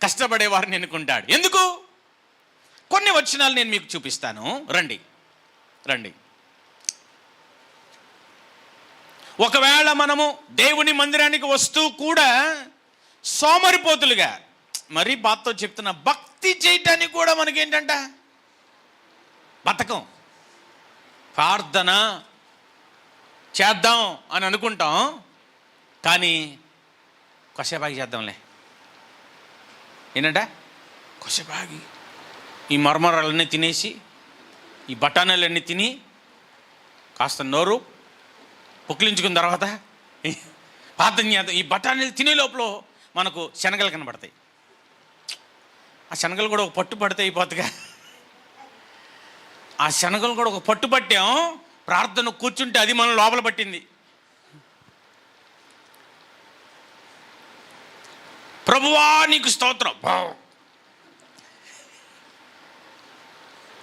కష్టపడే వారిని ఎన్నుకుంటాడు. ఎందుకు? కొన్ని వచనాలు నేను మీకు చూపిస్తాను. రండి. ఒకవేళ మనము దేవుని మందిరానికి వస్తూ కూడా సోమరిపోతులుగా, మరీ బాధతో చెప్తున్నా, భక్తి చేయటానికి కూడా మనకేంటంట బతకం. ప్రార్థన చేద్దాం అని అనుకుంటాం, కానీ కొసేపాకి చేద్దాంలే ఏంటంట, కొసేపాకి ఈ మరమరాలన్నీ తినేసి, ఈ బఠానీలన్నీ తిని కాస్త నోరు పుక్కిలించుకున్న తర్వాత ప్రార్థన చేద్దాం. ఈ బఠానీలు తినే లోపల మనకు శనగలు కనబడతాయి. ఆ శనగలు కూడా ఒక పట్టు పడితే అయిపోతుందిగా. ఆ శనగలు కూడా ఒక పట్టు పట్టాం, ప్రార్థన కూర్చుంటే అది మనం లోపల పట్టింది. ప్రభువా నీకు స్తోత్రం.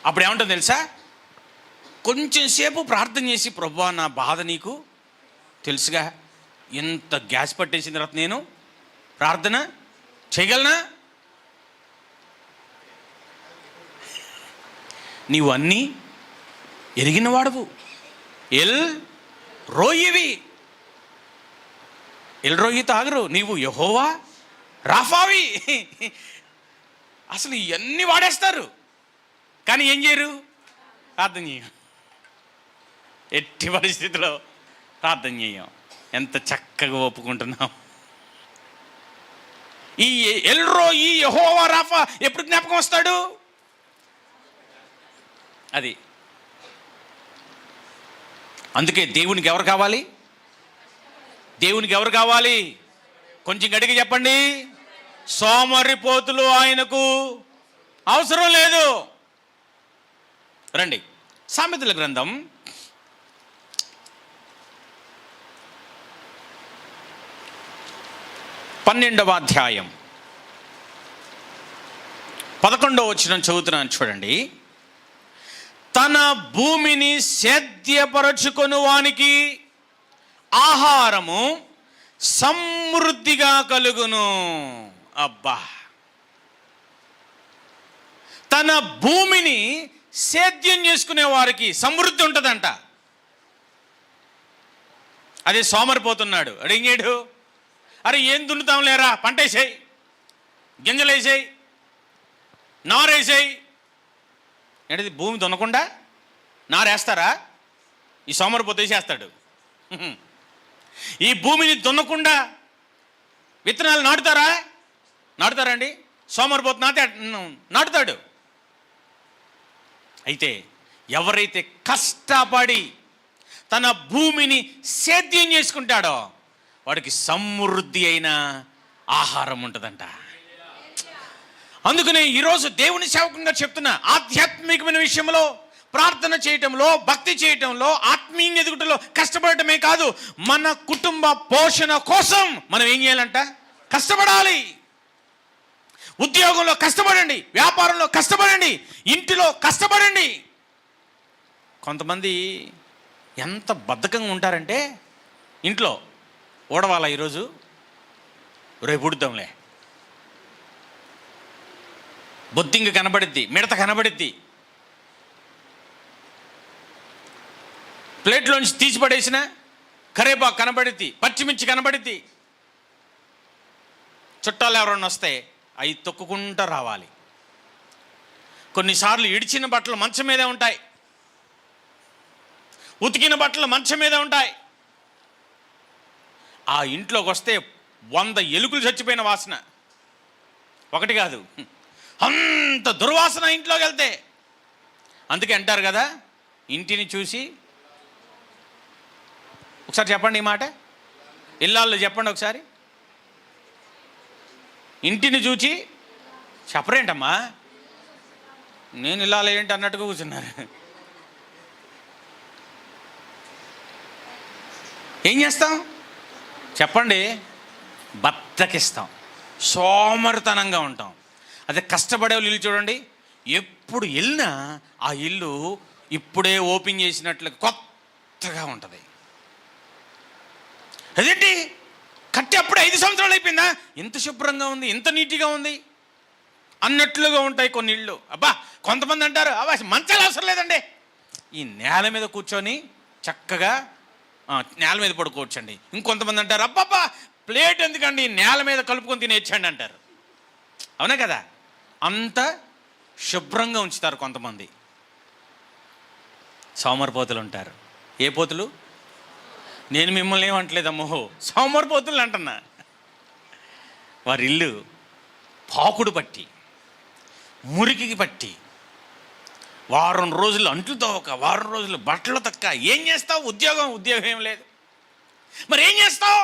అప్పుడు ఏమంటుంది తెలుసా? కొంచెం సేపు ప్రార్థన చేసి, ప్రభువా నా బాధ నీకు తెలుసుగా, ఎంత గ్యాస్ పట్టేసిన తర్వాత నేను ప్రార్థన చేయగలనా? నీవు అన్నీ ఎరిగిన వాడవు, ఎల్ రోయి తాగరు, నీవు యెహోవా రాఫావి. అసలు ఇవన్నీ వాడేస్తారు, కానీ ఏం చేయరు? ప్రార్థన చేయం. ఎట్టి పరిస్థితిలో ప్రార్థన చేయం. ఎంత చక్కగా ఒప్పుకుంటున్నాం. ఈ ఎల్రోయి యెహోవా రాఫా ఎప్పుడు జ్ఞాపకం వస్తాడు? అది అందుకే దేవునికి ఎవరు కావాలి? కొంచెం గట్టిగా చెప్పండి. సోమరిపోతులు ఆయనకు అవసరం లేదు. రండి, సామెతల గ్రంథం 12వ అధ్యాయం 11వ వచనం చదువుతున్నాను, చూడండి. తన భూమిని సేద్యపరచుకొను వానికి ఆహారము సమృద్ధిగా కలుగును. అబ్బా, తన భూమిని సేద్యం చేసుకునే వారికి సమృద్ధి ఉంటుందంట. అదే సోమరిపోతున్నాడు. అడిగేం చేయడు? అరే ఏం దున్నుతాం లేరా, పంట వేసేయి, గింజలు వేసేయి, నారేసేయి. ఏంటిది, భూమి దున్నకుండా నారేస్తారా? ఈ సోమరిపోతు వేసేస్తాడు. ఈ భూమిని దున్నకుండా విత్తనాలు నాటుతారండి? సోమరిపోతు నాటుతాడు. అయితే ఎవరైతే కష్టపడి తన భూమిని సేద్యం చేసుకుంటాడో వాడికి సమృద్ధి అయిన ఆహారం ఉంటుందంట. అందుకనే ఈరోజు దేవుని సేవకంగా చెప్తున్నా, ఆధ్యాత్మికమైన విషయంలో, ప్రార్థన చేయటంలో, భక్తి చేయటంలో, ఆత్మీయ ఎదుగుటలో కష్టపడటమే కాదు, మన కుటుంబ పోషణ కోసం మనం ఏం చేయాలంట? కష్టపడాలి. ఉద్యోగంలో కష్టపడండి, వ్యాపారంలో కష్టపడండి, ఇంటిలో కష్టపడండి. కొంతమంది ఎంత బద్ధకంగా ఉంటారంటే, ఇంట్లో ఓడవాలా ఈరోజు, రేపు ఉడుద్దాంలే, బొద్దింక కనబడిద్ది, మిడత కనబడిద్ది, ప్లేట్లోంచి తీసిపడేసిన కరేపాకు కనబడిద్ది, పచ్చిమిర్చి కనబడిద్ది. చుట్టాలు ఎవరన్నా వస్తే అవి తొక్కుకుంటూ రావాలి. కొన్నిసార్లు ఇడిచిన బట్టలు మంచం మీదే ఉంటాయి, ఉతికిన బట్టలు మంచం మీదే ఉంటాయి. ఆ ఇంట్లోకి వస్తే 100 ఎలుకలు చచ్చిపోయిన వాసన, ఒకటి కాదు, అంత దుర్వాసన ఇంట్లోకి వెళ్తే. అందుకే అంటారు కదా, ఇంటిని చూసి, ఒకసారి చెప్పండి ఈ మాట, ఇల్లాళ్ళు చెప్పండి ఒకసారి, ఇంటిని చూచి చెప్పరేంటమ్మా, నేను ఇల్లాలు ఏంటి అన్నట్టుగా కూర్చున్నారు. ఏం చేస్తాం చెప్పండి? బద్ధకిస్తాం, సోమరితనంగా ఉంటాం. అదే కష్టపడే వాళ్ళు ఇల్లు చూడండి, ఎప్పుడు వెళ్ళినా ఆ ఇల్లు ఇప్పుడే ఓపెన్ చేసినట్లు కొత్తగా ఉంటుంది. అదేంటి కట్టి అప్పుడే 5 సంవత్సరాలు అయిపోయిందా, ఎంత శుభ్రంగా ఉంది, ఎంత నీట్గా ఉంది అన్నట్లుగా ఉంటాయి కొన్ని ఇళ్ళు. అబ్బా, కొంతమంది అంటారు, అబ్బా మంచాలు అవసరం లేదండి, ఈ నేల మీద కూర్చొని చక్కగా నేల మీద పడుకోవచ్చండి. ఇంకొంతమంది అంటారు, అబ్బబ్బా ప్లేట్ ఎందుకండి, నేల మీద కలుపుకొని తినేచ్చండి అంటారు. అవునా కదా? అంత శుభ్రంగా ఉంచుతారు కొంతమంది. సోమరిపోతులు ఉంటారు. ఏ పోతులు? నేను మిమ్మల్ని ఏమంటలేదమ్మో, సోమరిపోతులు అంటున్నా. వారి ఇల్లు పాకుడు పట్టి, మురికి పట్టి, వారం రోజులు అంట్లు తోవక, వారం రోజులు బట్టలు తక్క. ఏం చేస్తావు? ఉద్యోగం ఏం లేదు. మరి ఏం చేస్తావు?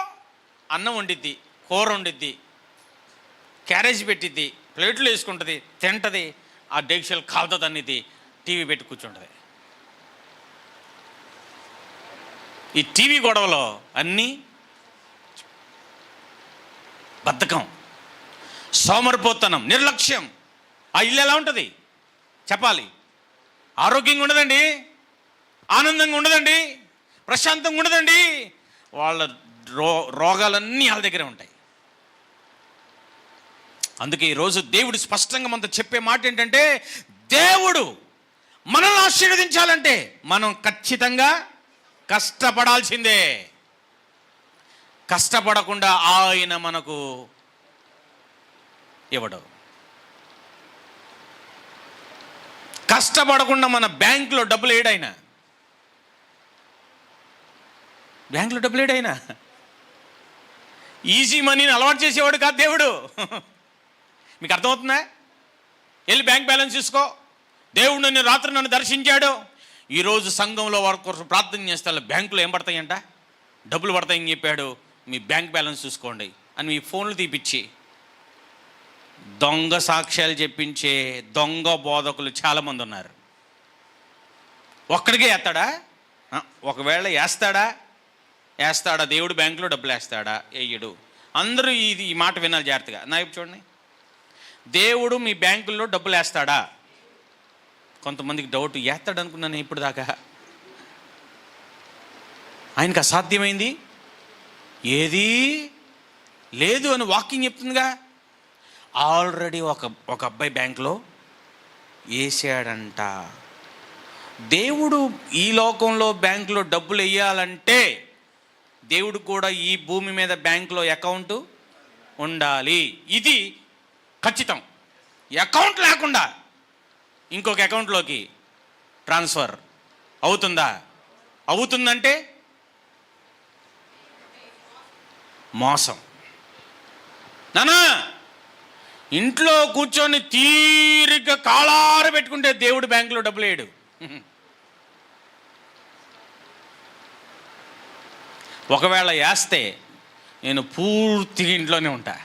అన్నం వండిద్ది, కూర వండిద్ది, క్యారేజ్ పెట్టిద్ది, ప్లేట్లు వేసుకుంటుంది, తింటుంది, ఆ డేక్షలు కాలుతుంది, అన్నిది టీవీ పెట్టి కూర్చుంటుంది. ఈ టీవీ గొడవలో అన్నీ బద్ధకం, సోమరిపోతనం, నిర్లక్ష్యం. ఆ ఇల్లు ఎలా ఉంటుంది చెప్పాలి? ఆరోగ్యంగా ఉండదండి, ఆనందంగా ఉండదండి, ప్రశాంతంగా ఉండదండి. వాళ్ళ రోగాలన్నీ వాళ్ళ దగ్గరే ఉంటాయి. అందుకే ఈరోజు దేవుడు స్పష్టంగా మనతో చెప్పే మాట ఏంటంటే, దేవుడు మనల్ని ఆశీర్వదించాలంటే మనం ఖచ్చితంగా కష్టపడాల్సిందే. కష్టపడకుండా ఆయన మనకు ఇవ్వడు. కష్టపడకుండా మన బ్యాంకులో డబ్బులు ఏడైనా, బ్యాంకులో డబ్బులు ఏడైనా ఈజీ మనీని అలవాటు చేసేవాడు కాదు దేవుడు. మీకు అర్థమవుతుందా? వెళ్ళి బ్యాంక్ బ్యాలెన్స్ చూసుకో. దేవుడు నన్ను దర్శించాడు, ఈరోజు సంఘంలో వారి కోసం ప్రార్థన చేస్తే బ్యాంకులో ఏం పడతాయంట, డబ్బులు పడతాయని చెప్పాడు, మీ బ్యాంక్ బ్యాలెన్స్ చూసుకోండి అని మీ ఫోన్లు తీపిచ్చి దొంగ సాక్ష్యాలు చెప్పించే దొంగ బోధకులు చాలామంది ఉన్నారు. ఒక్కడికే వేస్తాడా? ఒకవేళ వేస్తాడా దేవుడు బ్యాంకులో డబ్బులు వేస్తాడా? వేయడు. అందరూ ఈ మాట వినాలి జాగ్రత్తగా. నా వైపు చూడండి, దేవుడు మీ బ్యాంకుల్లో డబ్బులు వేస్తాడా? కొంతమందికి డౌట్, వేస్తాడు అనుకున్నాను ఇప్పుడు దాకా. ఆయనకు అసాధ్యమైంది ఏదీ లేదు అని వాక్యం చెప్తుందిగా. ఆల్రెడీ ఒక అబ్బాయి బ్యాంకులో వేసాడంట. దేవుడు ఈ లోకంలో బ్యాంకులో డబ్బులు వేయాలంటే దేవుడు కూడా ఈ భూమి మీద బ్యాంకులో అకౌంట్ ఉండాలి. ఇది ఖచ్చితం. అకౌంట్ లేకుండా ఇంకొక అకౌంట్లోకి ట్రాన్స్ఫర్ అవుతుందా? అవుతుందంటే మోసం. నానా ఇంట్లో కూర్చొని తీరిగ్గా కాలార పెట్టుకుంటే దేవుడు బ్యాంకులో డబ్బులు వేయడు. ఒకవేళ వేస్తే నేను పూర్తిగా ఇంట్లోనే ఉంటా,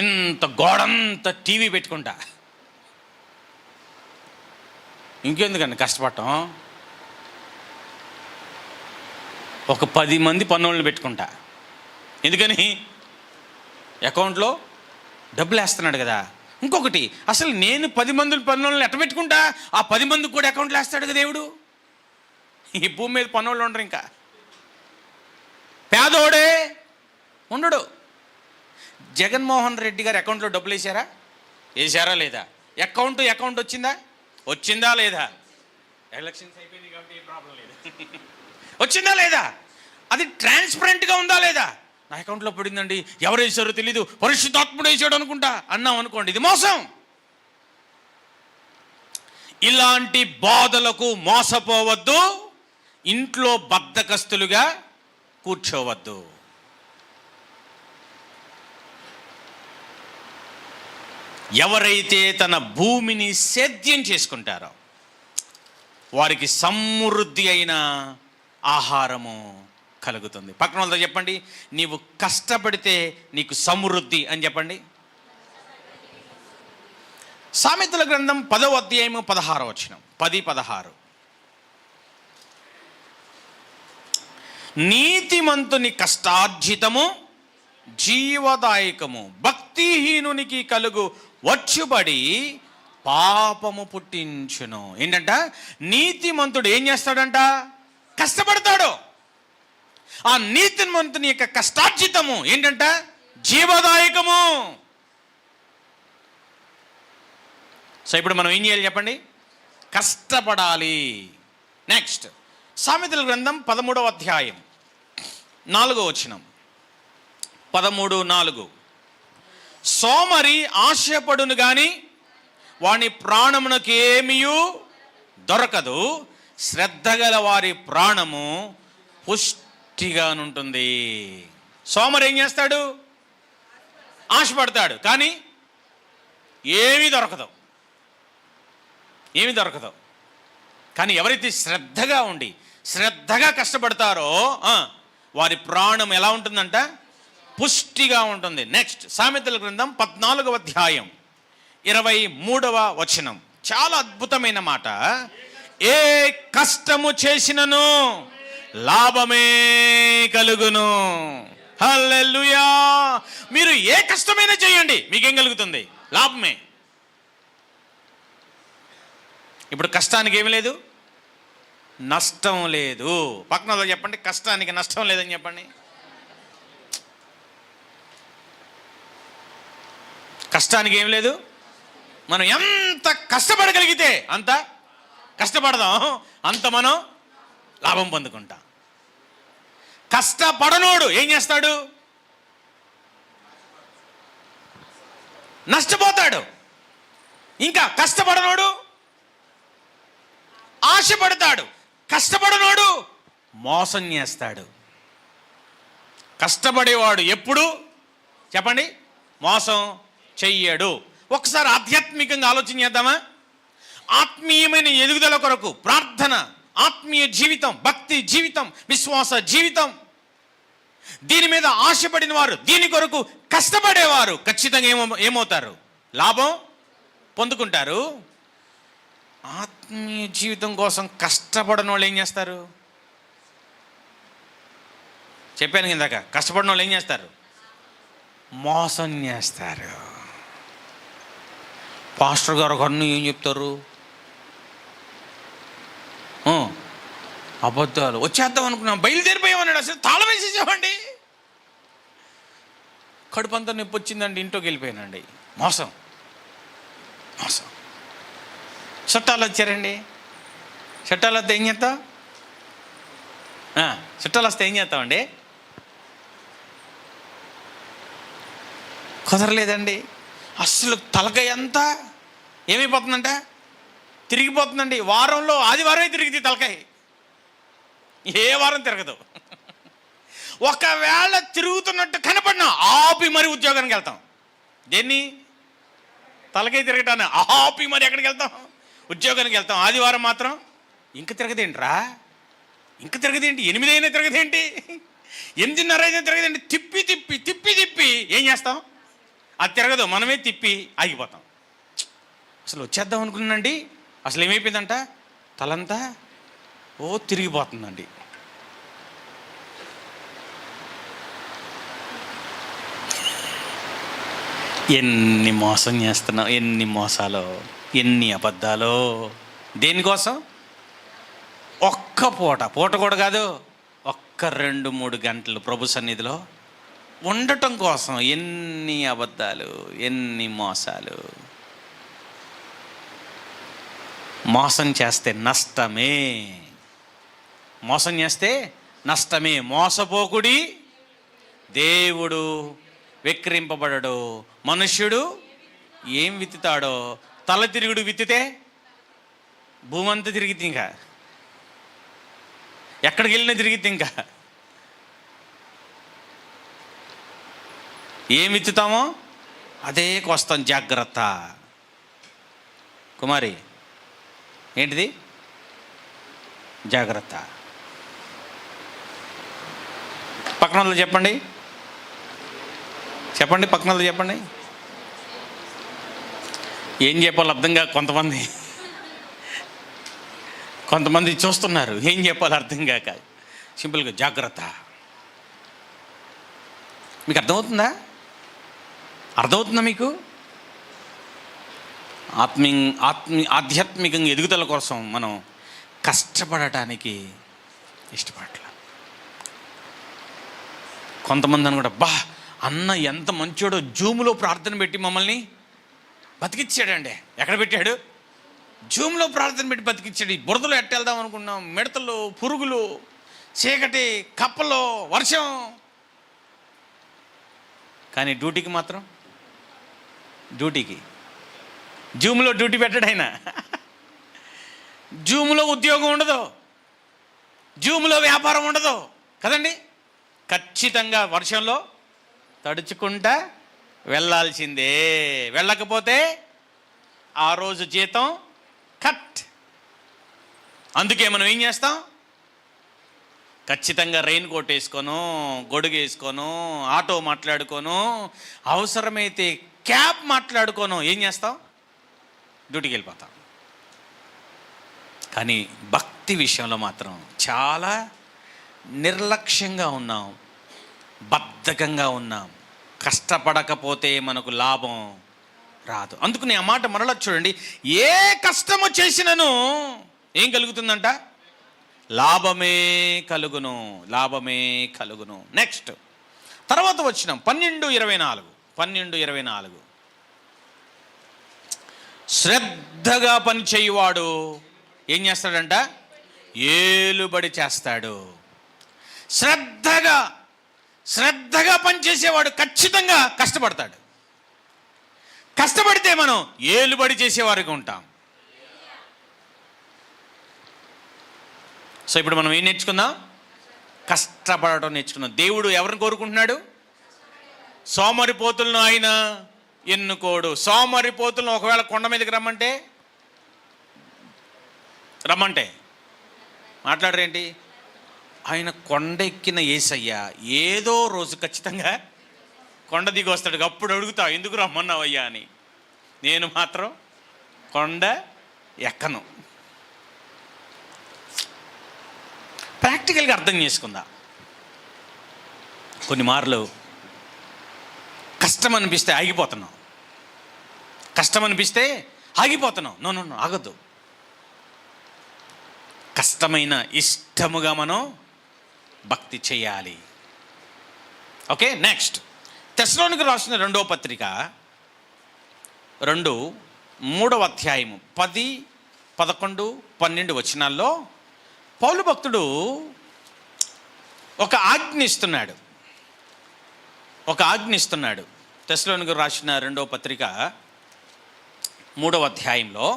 ఇంత గోడంత టీవీ పెట్టుకుంటా, ఇంకెందుకండి కష్టపడటం? ఒక 10 మంది పన్నోళ్ళని పెట్టుకుంటా. ఎందుకని? అకౌంట్లో డబ్బులు వేస్తున్నాడు కదా. ఇంకొకటి, అసలు నేను 10 మంది పన్నోళ్ళని ఎట్ట పెట్టుకుంటా? ఆ 10 మందికి కూడా అకౌంట్లో వేస్తాడు కదా దేవుడు. ఈ భూమి మీద పన్నోళ్ళు ఉండరు. ఇంకా పేదోడే ఉండడు. జగన్మోహన్ రెడ్డి గారు అకౌంట్లో డబ్బులు వేసారా లేదా? అకౌంట్ వచ్చిందా లేదా? ఎలక్షన్స్ అయిపోయింది కాబట్టి ఏ ప్రాబ్లం లేదు. వచ్చిందా లేదా? అది ట్రాన్స్పరెంట్గా ఉందా లేదా? నా అకౌంట్లో పడిందండి, ఎవరు వేసారో తెలీదు, పరిశుద్ధాత్ముడు వేసాడు అనుకుంటా అన్నాం అనుకోండి, ఇది మోసం. ఇలాంటి బాధలకు మోసపోవద్దు. ఇంట్లో బద్ధకస్తులుగా కూర్చోవద్దు. ఎవరైతే తన భూమిని సేద్యం చేసుకుంటారో వారికి సమృద్ధి అయిన ఆహారము కలుగుతుంది. పక్కన వాళ్ళతో చెప్పండి, నీవు కష్టపడితే నీకు సమృద్ధి అని చెప్పండి. సామెతల గ్రంథం 10వ అధ్యాయము 16వ వచనం, 10:16. నీతిమంతుని కష్టార్జితము జీవదాయకము, భక్తిహీనునికి కలుగు వచ్చుబడి పాపము పుట్టించును. ఏంటంట? నీతిమంతుడు ఏం చేస్తాడంట? కష్టపడతాడు. ఆ నీతిమంతుని యొక్క కష్టార్జితము ఏంటంట? జీవదాయకము. సో ఇప్పుడు మనం ఏం చేయాలి చెప్పండి? కష్టపడాలి. నెక్స్ట్, సామెతల గ్రంథం 13వ అధ్యాయం 4వ వచనం, 13:4. సోమరి ఆశపడును గాని వాని ప్రాణమునకు ఏమీయు దొరకదు, శ్రద్ధ గల వారి ప్రాణము పుష్టిగానుంటుంది. సోమరి ఏం చేస్తాడు? ఆశపడతాడు, కానీ ఏమీ దొరకదు. కానీ ఎవరైతే శ్రద్ధగా ఉండి శ్రద్ధగా కష్టపడతారో వారి ప్రాణం ఎలా ఉంటుందంట? పుష్టిగా ఉంటుంది. నెక్స్ట్, సామెతల గ్రంథం 14వ అధ్యాయం 23వ వచనం, చాలా అద్భుతమైన మాట. ఏ కష్టము చేసినను లాభమే కలుగును. హల్లెలూయా. మీరు ఏ కష్టమైనా చేయండి, మీకేం కలుగుతుంది? లాభమే. ఇప్పుడు కష్టానికి ఏమి లేదు, నష్టం లేదు. పక్కన చెప్పండి, కష్టానికి నష్టం లేదని చెప్పండి. కష్టానికి ఏం లేదు. మనం ఎంత కష్టపడగలిగితే అంత కష్టపడదాం, అంత మనం లాభం పొందుకుంటాం. కష్టపడనోడు ఏం చేస్తాడు? నష్టపోతాడు. ఇంకా కష్టపడనోడు ఆశపడతాడు. కష్టపడనోడు మోసం చేస్తాడు. కష్టపడేవాడు ఎప్పుడు చెప్పండి మోసం చెయ్యడు. ఒకసారి ఆధ్యాత్మికంగా ఆలోచన చేద్దామా? ఆత్మీయమైన ఎదుగుదల కొరకు ప్రార్థన, ఆత్మీయ జీవితం, భక్తి జీవితం, విశ్వాస జీవితం, దీని మీద ఆశపడిన వారు, దీని కొరకు కష్టపడేవారు ఖచ్చితంగా ఏమవుతారు? లాభం పొందుకుంటారు. ఆత్మీయ జీవితం కోసం కష్టపడిన వాళ్ళు ఏం చేస్తారు? చెప్పాను ఇందాక, కష్టపడిన వాళ్ళు ఏం చేస్తారు? మోసం చేస్తారు. పాస్టర్ గారు అన్నీ ఏం చెప్తారు? అబద్ధాలు. వచ్చేద్దాం అనుకున్నాం, బయలుదేరిపోయామన్నాడు. అసలు తాళం వేసేసామండి, కడుపు అంతా నొప్పి వచ్చిందండి, ఇంట్లోకి వెళ్ళిపోయానండి. మోసం. చుట్టాలు వచ్చారండి, చుట్టాలు వస్తే ఏం చేస్తాం? చుట్టాలు వస్తే ఏం చేస్తామండి? కుదరలేదండి. అసలు తలకాయ అంతా ఏమైపోతుందంట? తిరిగిపోతుందండి. వారంలో ఆదివారమే తిరిగితే తలకాయ, ఏ వారం తిరగదు. ఒకవేళ తిరుగుతున్నట్టు కనపడినా ఆపి మరి ఉద్యోగానికి వెళ్తాం. దేన్ని? తలకాయ తిరగటాన్ని ఆపి మరి ఎక్కడికి వెళ్తాం? ఉద్యోగానికి వెళ్తాం. ఆదివారం మాత్రం ఇంక తిరగదేంట్రా? ఇంక తిరగదేంటి? 8 అయినా తిరగదేంటి? 8:30 అయినా తిరగదేంటి? తిప్పి తిప్పి తిప్పి తిప్పి ఏం చేస్తాం? అది తిరగదు, మనమే తిప్పి ఆగిపోతాం. అసలు వచ్చేద్దాం అనుకున్నానండి, అసలు ఏమైపోయిందంట? తలంతా తిరిగిపోతుందండి. ఎన్ని మోసం చేస్తున్నాం, ఎన్ని మోసాలో, ఎన్ని అబద్ధాలో. దేనికోసం? ఒక్క పూట కూడా కాదు, ఒక్క 2-3 గంటలు ప్రభు సన్నిధిలో ఉండటం కోసం ఎన్ని అబద్ధాలు, ఎన్ని మోసాలు. మోసం చేస్తే నష్టమే, మోసం చేస్తే నష్టమే. మోసపోకుడి, దేవుడు వెక్కిరింపబడడు. మనుష్యుడు ఏం విత్తుతాడో, తల తిరుగుడు విత్తితే భూమి అంతా తిరిగితే, ఇంకా ఎక్కడికి వెళ్ళినా తిరిగితే, ఇంకా ఏం విత్తుతామో అదే కోస్తాం. జాగ్రత్త కుమారి, ఏంటిది? జాగ్రత్త. పక్కన వాళ్ళు చెప్పండి, పక్కన వాళ్ళు చెప్పండి. ఏం చెప్పాలో అర్థంగా కొంతమంది చూస్తున్నారు, ఏం చెప్పాలో అర్థం కాక సింపుల్గా జాగ్రత్త. మీకు అర్థమవుతుందా మీకు? ఆధ్యాత్మికంగా ఎదుగుదల కోసం మనం కష్టపడటానికి ఇష్టపడట్ల. కొంతమంది అనుకుంటా, అన్న ఎంత మంచోడో, జూమ్లో ప్రార్థన పెట్టి మమ్మల్ని బతికిచ్చాడండి. ఎక్కడ పెట్టాడు? జూమ్లో ప్రార్థన పెట్టి బతికిచ్చాడు. ఈ బురదలో ఎట్టెళ్దాం అనుకున్నాం, మిడతలు, పురుగులు, చీకటి, కప్పలు, వర్షం. కానీ డ్యూటీకి జూమ్లో డ్యూటీ పెట్టాడు ఆయన. జూమ్లో ఉద్యోగం ఉండదు, జూమ్లో వ్యాపారం ఉండదు కదండి. ఖచ్చితంగా వర్షంలో తడుచుకుంటా వెళ్ళాల్సిందే. వెళ్ళకపోతే ఆ రోజు జీతం కట్. అందుకే మనం ఏం చేస్తాం? ఖచ్చితంగా రెయిన్ కోట్ వేసుకోను, గొడుగు వేసుకోను, ఆటో మాట్లాడుకోను, అవసరమైతే క్యాబ్ మాట్లాడుకోను, ఏం చేస్తాం? డ్యూటీకి వెళ్ళిపోతాం. కానీ భక్తి విషయంలో మాత్రం చాలా నిర్లక్ష్యంగా ఉన్నాం, బద్ధకంగా ఉన్నాం. కష్టపడకపోతే మనకు లాభం రాదు. అందుకు నేను ఆ మాట మరలా చూడండి, ఏ కష్టము చేసినను ఏం కలుగుతుందంట? లాభమే కలుగును. నెక్స్ట్ తర్వాత వచ్చినాం 12:24. శ్రద్ధగా పని చేయువాడు ఏం చేస్తాడంట? ఏలుబడి చేస్తాడు. శ్రద్ధగా పనిచేసేవాడు ఖచ్చితంగా కష్టపడతాడు. కష్టపడితే మనం ఏలుబడి చేసేవారికి ఉంటాం. సో ఇప్పుడు మనం ఏం నేర్చుకుందాం? కష్టపడటం నేర్చుకుందాం. దేవుడు ఎవరిని కోరుకుంటున్నాడు? సోమరిపోతులను ఆయన ఎన్నుకోడు. సోమరిపోతులను ఒకవేళ కొండ మీదకి రమ్మంటే మాట్లాడరేంటి? ఆయన కొండ ఎక్కిన యేసయ్య ఏదో రోజు ఖచ్చితంగా కొండ దిగి వస్తాడు. అప్పుడు అడుగుతా, ఎందుకు రమ్మన్నావయ్యా అని. నేను మాత్రం కొండ ఎక్కను. ప్రాక్టికల్గా అర్థం చేసుకుందా. కొన్ని మార్లు కష్టం అనిపిస్తే ఆగిపోతున్నాం. నో ఆగద్దు. కష్టమైన ఇష్టముగా మనం భక్తి చేయాలి. ఓకే, నెక్స్ట్ తెస్సలోనికీయులకు రాసిన 2వ పత్రిక 3వ అధ్యాయము 10, 11, 12 వచనాల్లో పౌలు భక్తుడు ఒక ఆజ్ఞ ఇస్తున్నాడు. తెస్సలోనికీయులకు రాసిన 2వ పత్రిక 3వ అధ్యాయంలో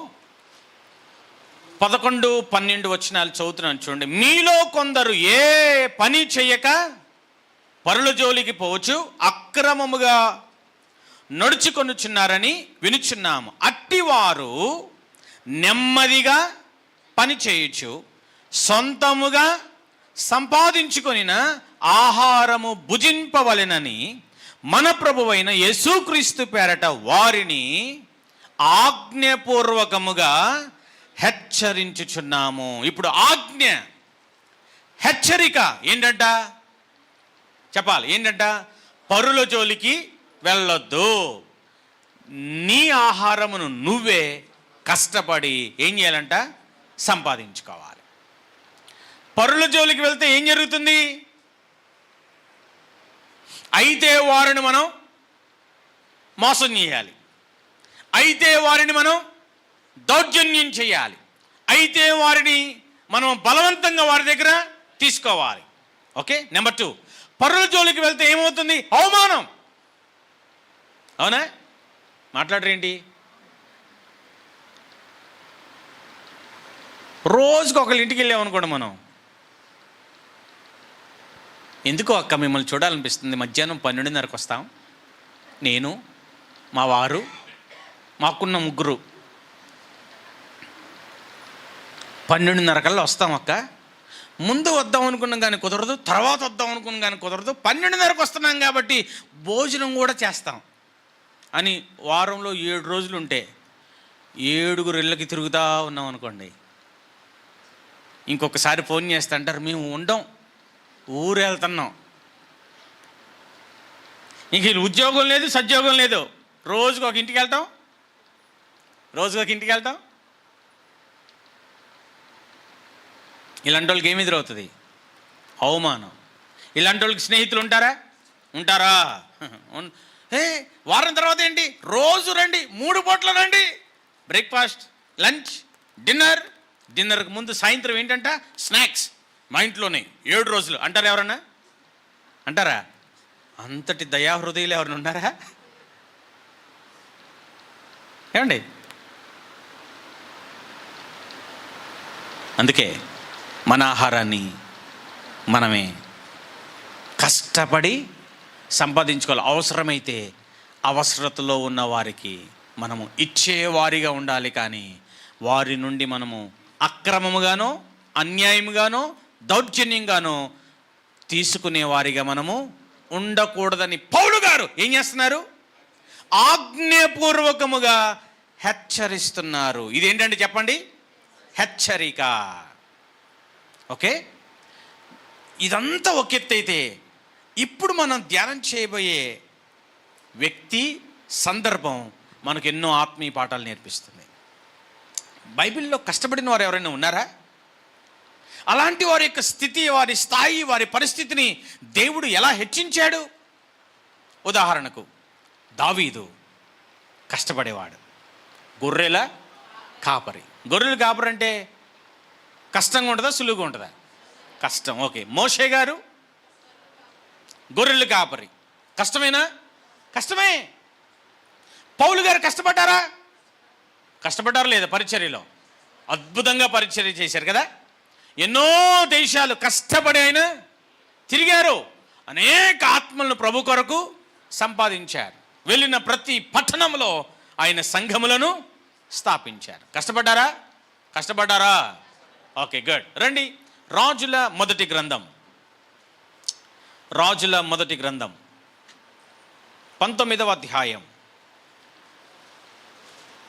11, 12 వచనాలు చదువుతున్నాను చూడండి. మీలో కొందరు ఏ పని చేయక పరుల జోలికి పోవచ్చు, అక్రమముగా నడుచుకొనుచున్నారని వినుచున్నాము. అట్టివారు నెమ్మదిగా పని చేయొచ్చు, సొంతముగా సంపాదించుకొనిన ఆహారము భుజింపవలెనని మన ప్రభువైన యేసుక్రీస్తు పేరట వారిని ఆజ్ఞపూర్వకముగా హెచ్చరించుచున్నాము. ఇప్పుడు ఆజ్ఞ, హెచ్చరిక ఏంటంట? చెప్పాలి. ఏంటంట? పరుల జోలికి వెళ్ళొద్దు. నీ ఆహారమును నువ్వే కష్టపడి ఏం చేయాలంట? సంపాదించుకోవాలి. పరుల జోలికి వెళ్తే ఏం జరుగుతుంది? అయితే వారిని మనం మోసం చేయాలి, అయితే వారిని మనం దౌర్జన్యం చేయాలి, అయితే వారిని మనం బలవంతంగా వారి దగ్గర తీసుకోవాలి. ఓకే. నెంబర్ 2, పరుల జోలికి వెళ్తే ఏమవుతుంది? అవమానం. అవునా? మాట్లాడరేంటి? రోజుకు ఒకళ్ళ ఇంటికి వెళ్ళామనుకోండి, మనం ఎందుకో అక్క మిమ్మల్ని చూడాలనిపిస్తుంది. మధ్యాహ్నం 12:30కి వస్తాం, నేను, మా వారు, మాకున్న 3. 12:30 కల్లా వస్తాం అక్క. ముందు వద్దాం అనుకున్నాం కానీ కుదరదు, తర్వాత వద్దాం అనుకున్నాం కానీ కుదరదు, 12:30కి వస్తున్నాం కాబట్టి భోజనం కూడా చేస్తాం అని వారంలో 7 రోజులు ఉంటే 7 ఇళ్ళకి తిరుగుతూ ఉన్నాం అనుకోండి. ఇంకొకసారి ఫోన్ చేస్తే అంటారు, మేము ఉండం, ఊరు వెళ్తున్నాం. ఇంక ఉద్యోగం లేదు, సద్యోగం లేదు, రోజుకు ఒక ఇంటికి వెళ్తాం. ఇలాంటి వాళ్ళకి ఏమి ఎదురవుతుంది? అవమానం. ఇలాంటి వాళ్ళకి స్నేహితులు ఉంటారా? వారం తర్వాత ఏంటి? రోజు రండి, 3 పూట్ల రండి. బ్రేక్ఫాస్ట్, లంచ్, డిన్నర్కి ముందు సాయంత్రం ఏంటంట? స్నాక్స్. మా ఇంట్లోనే 7 రోజులు అంటారా? ఎవరన్నా అంటారా? అంతటి దయాహృదయులు ఎవరైనా ఉన్నారా? ఏమండి? అందుకే మన ఆహారాన్ని మనమే కష్టపడి సంపాదించుకోవాలి. అవసరమైతే అవసరతలో ఉన్న వారికి మనము ఇచ్చేవారిగా ఉండాలి, కానీ వారి నుండి మనము అక్రమముగానో, అన్యాయముగానో, దౌర్జన్యంగానో తీసుకునేవారిగా మనము ఉండకూడదని పౌలు గారు ఏం చేస్తున్నారు? ఆజ్ఞాపూర్వకముగా హెచ్చరిస్తున్నారు. ఇదేంటంటే చెప్పండి? హెచ్చరిక. ఓకే. ఇదంతా ఒక ఎత్తు అయితే, ఇప్పుడు మనం ధ్యానం చేయబోయే వ్యక్తి, సందర్భం మనకు ఎన్నో ఆత్మీయ పాఠాలు నేర్పిస్తుంది. బైబిల్లో కష్టపడిన వారు ఎవరైనా ఉన్నారా? అలాంటి వారి యొక్క స్థితి, వారి స్థాయి, వారి పరిస్థితిని దేవుడు ఎలా హెచ్చించాడు? ఉదాహరణకు దావీదు కష్టపడేవాడు, గొర్రెల కాపరి. గొర్రెల కాపరి అంటే కష్టంగా ఉంటుందా, సులువుగా ఉంటుందా? కష్టం. ఓకే. మోషే గారు గొర్రెల కాపరి, కష్టమేనా? కష్టమే. పౌలు గారు కష్టపడ్డారా? కష్టపడ్డారు లేదా? పరిచర్యలో అద్భుతంగా పరిచర్య చేశారు కదా. ఎన్నో దేశాలు కష్టపడి ఆయన తిరిగారు, అనేక ఆత్మలను ప్రభు కొరకు సంపాదించారు. వెళ్ళిన ప్రతి పట్టణంలో ఆయన సంఘములను స్థాపించారు. కష్టపడ్డారా? Okay, good. రండి, రాజుల మొదటి గ్రంథం 19వ అధ్యాయం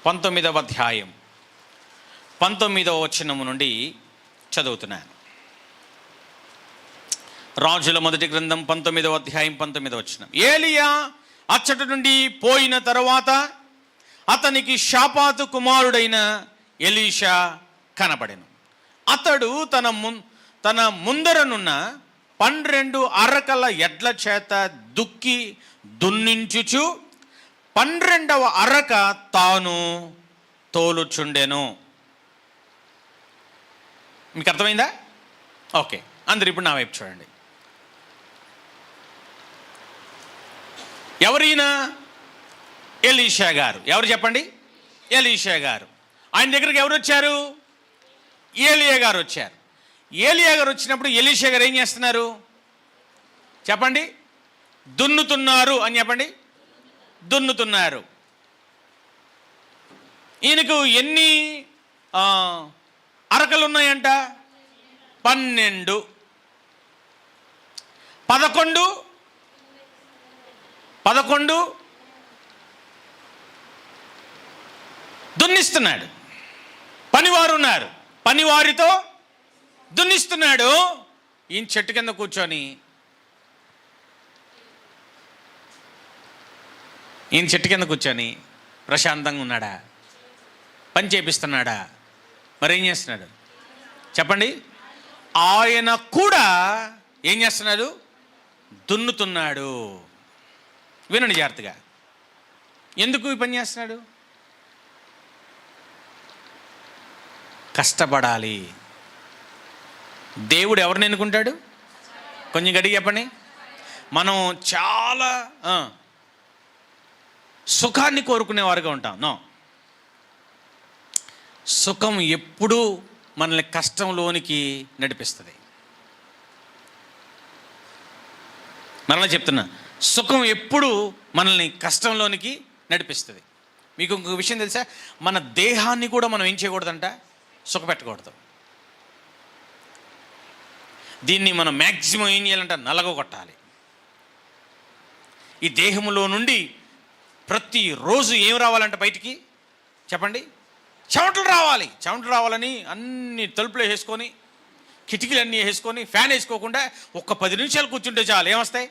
19వ వచనము నుండి చదువుతున్నాను. రాజుల మొదటి గ్రంథం 19వ అధ్యాయం 19వ వచనం. ఏలియా అచ్చట నుండి పోయిన తరువాత అతనికి షాపాతు కుమారుడైన ఎలీషా కనబడెను. అతడు తన ముందరనున్న 12 అరకల ఎడ్ల చేత దున్నించుచు 12వ అరక తాను తోలుచుండెను. మీకు అర్థమైందా? ఓకే. అందరు ఇప్పుడు నా వైపు చూడండి. ఎవరైనా? ఎలీషా గారు. ఎవరు చెప్పండి? ఎలీషా గారు. ఆయన దగ్గరికి ఎవరు వచ్చారు? ఏలియా గారు వచ్చారు. ఏలియా గారు వచ్చినప్పుడు ఎలీషా గారు ఏం చేస్తున్నారు చెప్పండి? దున్నుతున్నారు అని చెప్పండి. దున్నుతున్నారు. ఈయనకు ఎన్ని అరకలు ఉన్నాయంట? 12. 11 దున్నిస్తున్నాడు. పనివారు ఉన్నారు, పనివారితో దున్నిస్తున్నాడు. ఈయన చెట్టు కింద కూర్చొని ప్రశాంతంగా ఉన్నాడా? పని చేపిస్తున్నాడా? మరేం చేస్తున్నాడు చెప్పండి? ఆయన కూడా ఏం చేస్తున్నాడు? దున్నుతున్నాడు. వినండి జాగ్రత్తగా. ఎందుకు ఈ పని చేస్తున్నాడు? కష్టపడాలి. దేవుడు ఎవరిని ఎన్నుకుంటాడు? కొంచెం గట్టిగా చెప్పండి. మనం చాలా సుఖాన్ని కోరుకునేవారుగా ఉంటాం. నో, సుఖం ఎప్పుడూ మనల్ని కష్టంలోనికి నడిపిస్తుంది. మరలా చెప్తున్నా, సుఖం ఎప్పుడు మనల్ని కష్టంలోనికి నడిపిస్తుంది. మీకు ఇంకొక విషయం తెలుసా? మన దేహాన్ని కూడా మనం ఏం చేయకూడదంట? సుఖపెట్టకూడదు. దీన్ని మనం మ్యాక్సిమం ఏం చేయాలంట? నలగొట్టాలి. ఈ దేహంలో నుండి ప్రతిరోజు ఏం రావాలంట బయటికి? చెప్పండి. చెమటలు రావాలి. చెమటలు రావాలని అన్ని తలుపులు వేసుకొని, కిటికీలన్నీ వేసుకొని, ఫ్యాన్ వేసుకోకుండా ఒక్క 10 నిమిషాలు కూర్చుంటే చాలు. ఏమొస్తాయి?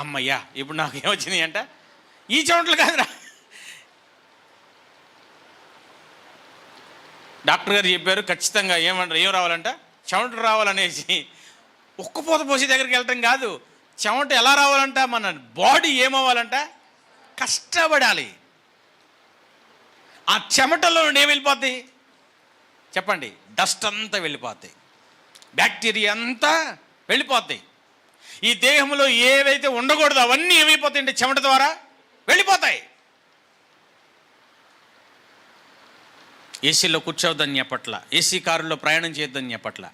అమ్మయ్యా, ఇప్పుడు నాకు ఏమొచ్చినాయి అంట? ఈ చెమటలు కాదురా. డాక్టర్ గారు చెప్పారు ఖచ్చితంగా ఏం రావాలంట? చెమటలు రావాలనేసి. ఒక్క పూత పోసి దగ్గరికి వెళ్ళటం కాదు. చెమట ఎలా రావాలంట? మన బాడీ ఏమవ్వాలంట? కష్టపడాలి. ఆ చెమటలో నుండి ఏం వెళ్ళిపోద్ది చెప్పండి? డస్ట్ అంతా వెళ్ళిపోద్ది, బ్యాక్టీరియా అంతా వెళ్ళిపోద్ది. ఈ దేహంలో ఏవైతే ఉండకూడదు అవన్నీ ఏమైపోతాయి అంటే చెమట ద్వారా వెళ్ళిపోతాయి. ఏసీలో కూర్చోవద్దని చెప్పట్ల, ఏసీ కారులో ప్రయాణం చేయొద్దని చెప్పట్ల,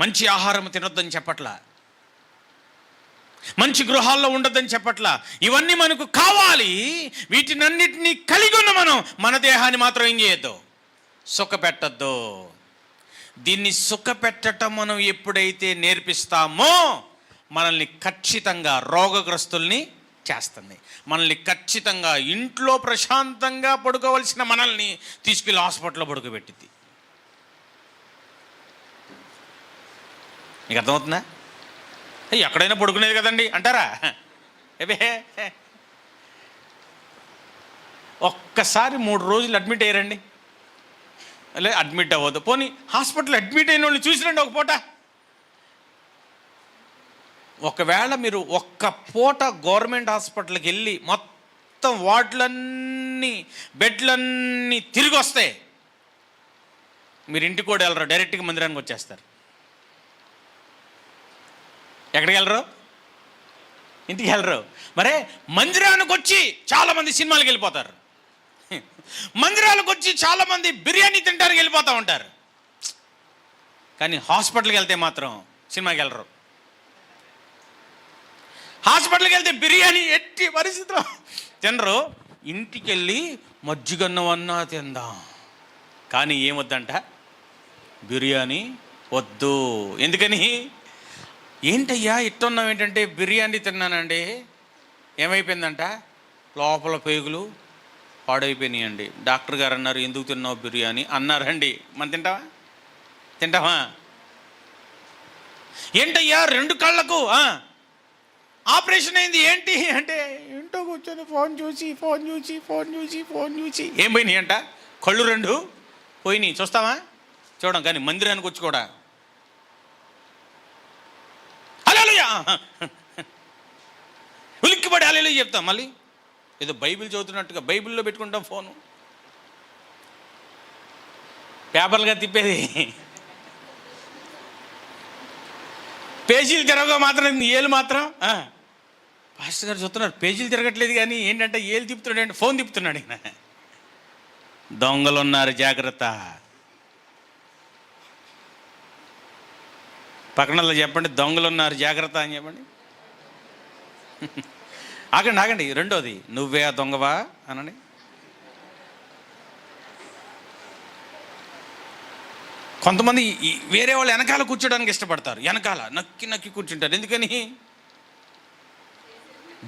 మంచి ఆహారం తినొద్దని చెప్పట్ల, మంచి గృహాల్లో ఉండొద్దని చెప్పట్ల. ఇవన్నీ మనకు కావాలి. వీటినన్నిటినీ కలిగి ఉన్న మనం మన దేహాన్ని మాత్రం ఏం చేయొద్దు? సుఖపెట్టద్దు. దీన్ని సుఖపెట్టడం మనం ఎప్పుడైతే నేర్పిస్తామో మనల్ని ఖచ్చితంగా రోగగ్రస్తుల్ని చేస్తుంది. మనల్ని ఖచ్చితంగా ఇంట్లో ప్రశాంతంగా పడుకోవలసిన మనల్ని తీసుకెళ్ళి హాస్పిటల్లో పడుకోబెట్టింది. మీకు అర్థమవుతుందా? ఎక్కడైనా పడుకునేది కదండి అంటారా? ఏవే ఒక్కసారి 3 రోజులు అడ్మిట్ అయ్యారండి. లే, అడ్మిట్ అవ్వద్దు, పోనీ హాస్పిటల్ అడ్మిట్ అయిన వాళ్ళు చూసిరండి ఒక పూట. ఒకవేళ మీరు ఒక్క పూట గవర్నమెంట్ హాస్పిటల్కి వెళ్ళి మొత్తం వార్డులన్నీ బెడ్లన్నీ తిరిగి వస్తే మీరు ఇంటికి కూడా వెళ్ళరు, డైరెక్ట్గా మందిరానికి వచ్చేస్తారు. ఎక్కడికి వెళ్ళరు? ఇంటికి వెళ్ళరు. మరే మందిరానికి వచ్చి చాలామంది సినిమాలకు వెళ్ళిపోతారు, మందిరాలకు వచ్చి చాలామంది బిర్యానీ తింటానికి వెళ్ళిపోతూ ఉంటారు. కానీ హాస్పిటల్కి వెళ్తే మాత్రం సినిమాకి వెళ్ళరు. హాస్పిటల్కి వెళ్తే బిర్యానీ ఎట్టి పరిస్థితిలో తినరు. ఇంటికి వెళ్ళి మజ్జిగన్నవన్నా తిందాం, కానీ ఏమొద్దంట? బిర్యానీ వద్దు. ఎందుకని? ఏంటయ్యా ఇట్టున్నావు ఏంటంటే, బిర్యానీ తిన్నానండి, ఏమైపోయిందంట? లోపల పేగులు పాడైపోయినాయండి. డాక్టర్ గారు అన్నారు ఎందుకు తిన్నావు బిర్యానీ అన్నారండి. మనం తింటావా? ఏంటయ్యా 2 కళ్ళకు ఆపరేషన్ అయింది ఏంటి అంటే, ఇంట్లో కూర్చొని ఫోన్ చూసి ఏం పోయినాయి అంట? కళ్ళు 2 పోయినాయి. చూస్తావా? చూడం. కానీ మందిరానికి వచ్చి కూడా హల్లెలూయా ఉలిక్కిపడి హల్లెలూయా చెప్తాం. మళ్ళీ ఏదో బైబిల్ చదువుతున్నట్టుగా బైబిల్లో పెట్టుకుంటాం ఫోను, పేపర్లుగా తిప్పేది. పేజీలు తిరగగా మాత్రం ఏళ్ళు మాత్రం పాస్టర్ గారు చూస్తున్నారు, పేజీలు తిరగట్లేదు కానీ ఏంటంటే ఏళ్ళు తిప్పుతున్నాడు అంటే ఫోన్ తిప్పుతున్నాడు. ఈయన దొంగలు ఉన్నారు, జాగ్రత్త. పక్కనల్లో చెప్పండి, దొంగలు ఉన్నారు జాగ్రత్త అని చెప్పండి. ఆగండి. రెండోది, నువ్వే ఆ దొంగవా అనండి. కొంతమంది వేరే వాళ్ళు వెనకాల కూర్చోడానికి ఇష్టపడతారు, వెనకాల నక్కి కూర్చుంటారు. ఎందుకని?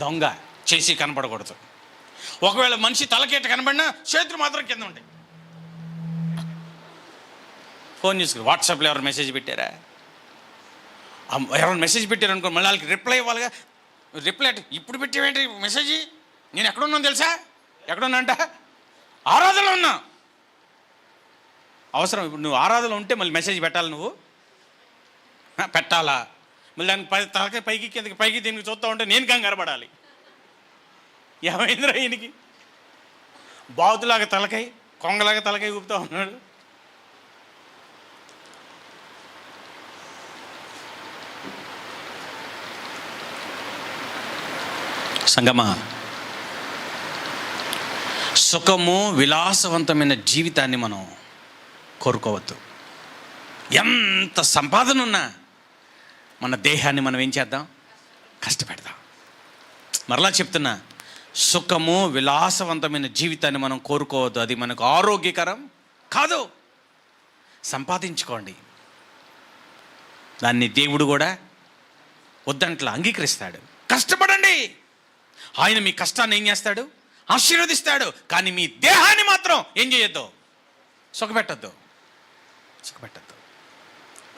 దొంగ చేసి కనపడకూడదు. ఒకవేళ మనిషి తలకేట కనబడినా చేతులు మాత్రం కింద ఉంటాయి. ఫోన్ చూసుకుని వాట్సాప్లో ఎవరు మెసేజ్ పెట్టారా? ఎవరైనా మెసేజ్ పెట్టారనుకో మళ్ళీ వాళ్ళకి రిప్లై ఇవ్వాలిగా. రిప్లై ఇప్పుడు పెట్టేవేంటి మెసేజ్? నేను ఎక్కడున్నాను తెలుసా? ఎక్కడున్నా అంట ఆరాధనలో ఉన్నా. అవసరం ఇప్పుడు నువ్వు ఆరాధనలో ఉంటే మళ్ళీ మెసేజ్ పెట్టాలి, నువ్వు పెట్టాలా? మళ్ళీ దానికి తలకాయ పైకి కిందకి పైకి దీనికి చూస్తూ ఉంటే నేను కంగారు పడాలి. ఏమైందిరా ఈయనకి? బాతులాగా తలకాయ కొంగలాగా తలకాయ ఊపుతూ ఉన్నాడు. సంగమా, సుఖము విలాసవంతమైన జీవితాన్ని మనం కోరుకోవద్దు. ఎంత సంపాదన ఉన్నా మన దేహాన్ని మనం ఏం చేద్దాం? కష్టపెడదాం. మరలా చెప్తున్నా, సుఖము విలాసవంతమైన జీవితాన్ని మనం కోరుకోవద్దు. అది మనకు ఆరోగ్యకరం కాదు. సంపాదించుకోండి, దాన్ని దేవుడు కూడా వద్దంట్లా అంగీకరిస్తాడు. కష్టపడండి, ఆయన మీ కష్టాన్ని ఏం చేస్తాడు? ఆశీర్వదిస్తాడు. కానీ మీ దేహాన్ని మాత్రం ఏం చేయొద్దు? సుఖపెట్టద్దు.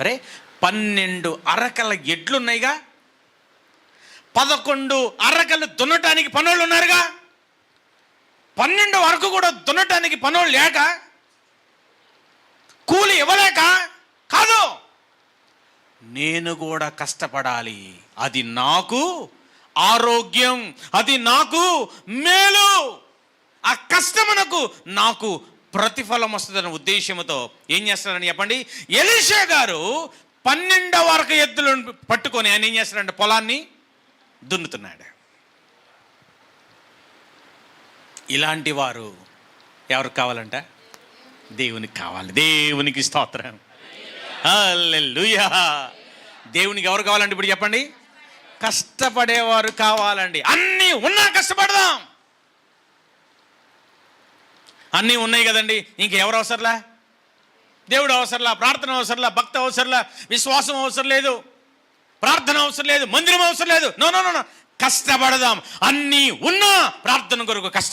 అరే 12 అరకల ఎడ్లున్నాయిగా, 11 అరకలు దున్నటానికి పనోళ్ళు ఉన్నారుగా. 12 వరకు కూడా దున్నటానికి పనోళ్ళు లేక, కూలి ఇవ్వలేక కాదు, నేను కూడా కష్టపడాలి. అది నాకు ఆరోగ్యం, అది నాకు మేలు. ఆ కష్టమునకు నాకు ప్రతిఫలం వస్తుందన్న ఉద్దేశంతో ఏం చేస్తాడని చెప్పండి? ఎలీషా గారు 12 వరకు ఎద్దులను పట్టుకొని ఆయన ఏం చేస్తాడంటే పొలాన్ని దున్నుతున్నాడు. ఇలాంటి వారు ఎవరికి కావాలంట? దేవునికి కావాలి. దేవునికి స్తోత్రం, హల్లెలూయా. దేవునికి ఎవరు కావాలంటే ఇప్పుడు చెప్పండి? కష్టపడేవారు కావాలండి. అన్నీ ఉన్నా కష్టపడదాం. అన్నీ ఉన్నాయి కదండి, ఇంకెవరు అవసరంలా? దేవుడు అవసరంలా, ప్రార్థన అవసరంలా, భక్తి అవసరంలా, విశ్వాసం అవసరం లేదు, ప్రార్థన అవసరం లేదు, మందిరం అవసరం లేదు. నో నో నో, కష్టపడదాం. అన్నీ ఉన్నా ప్రార్థన కొరకు కష్టపడదాం.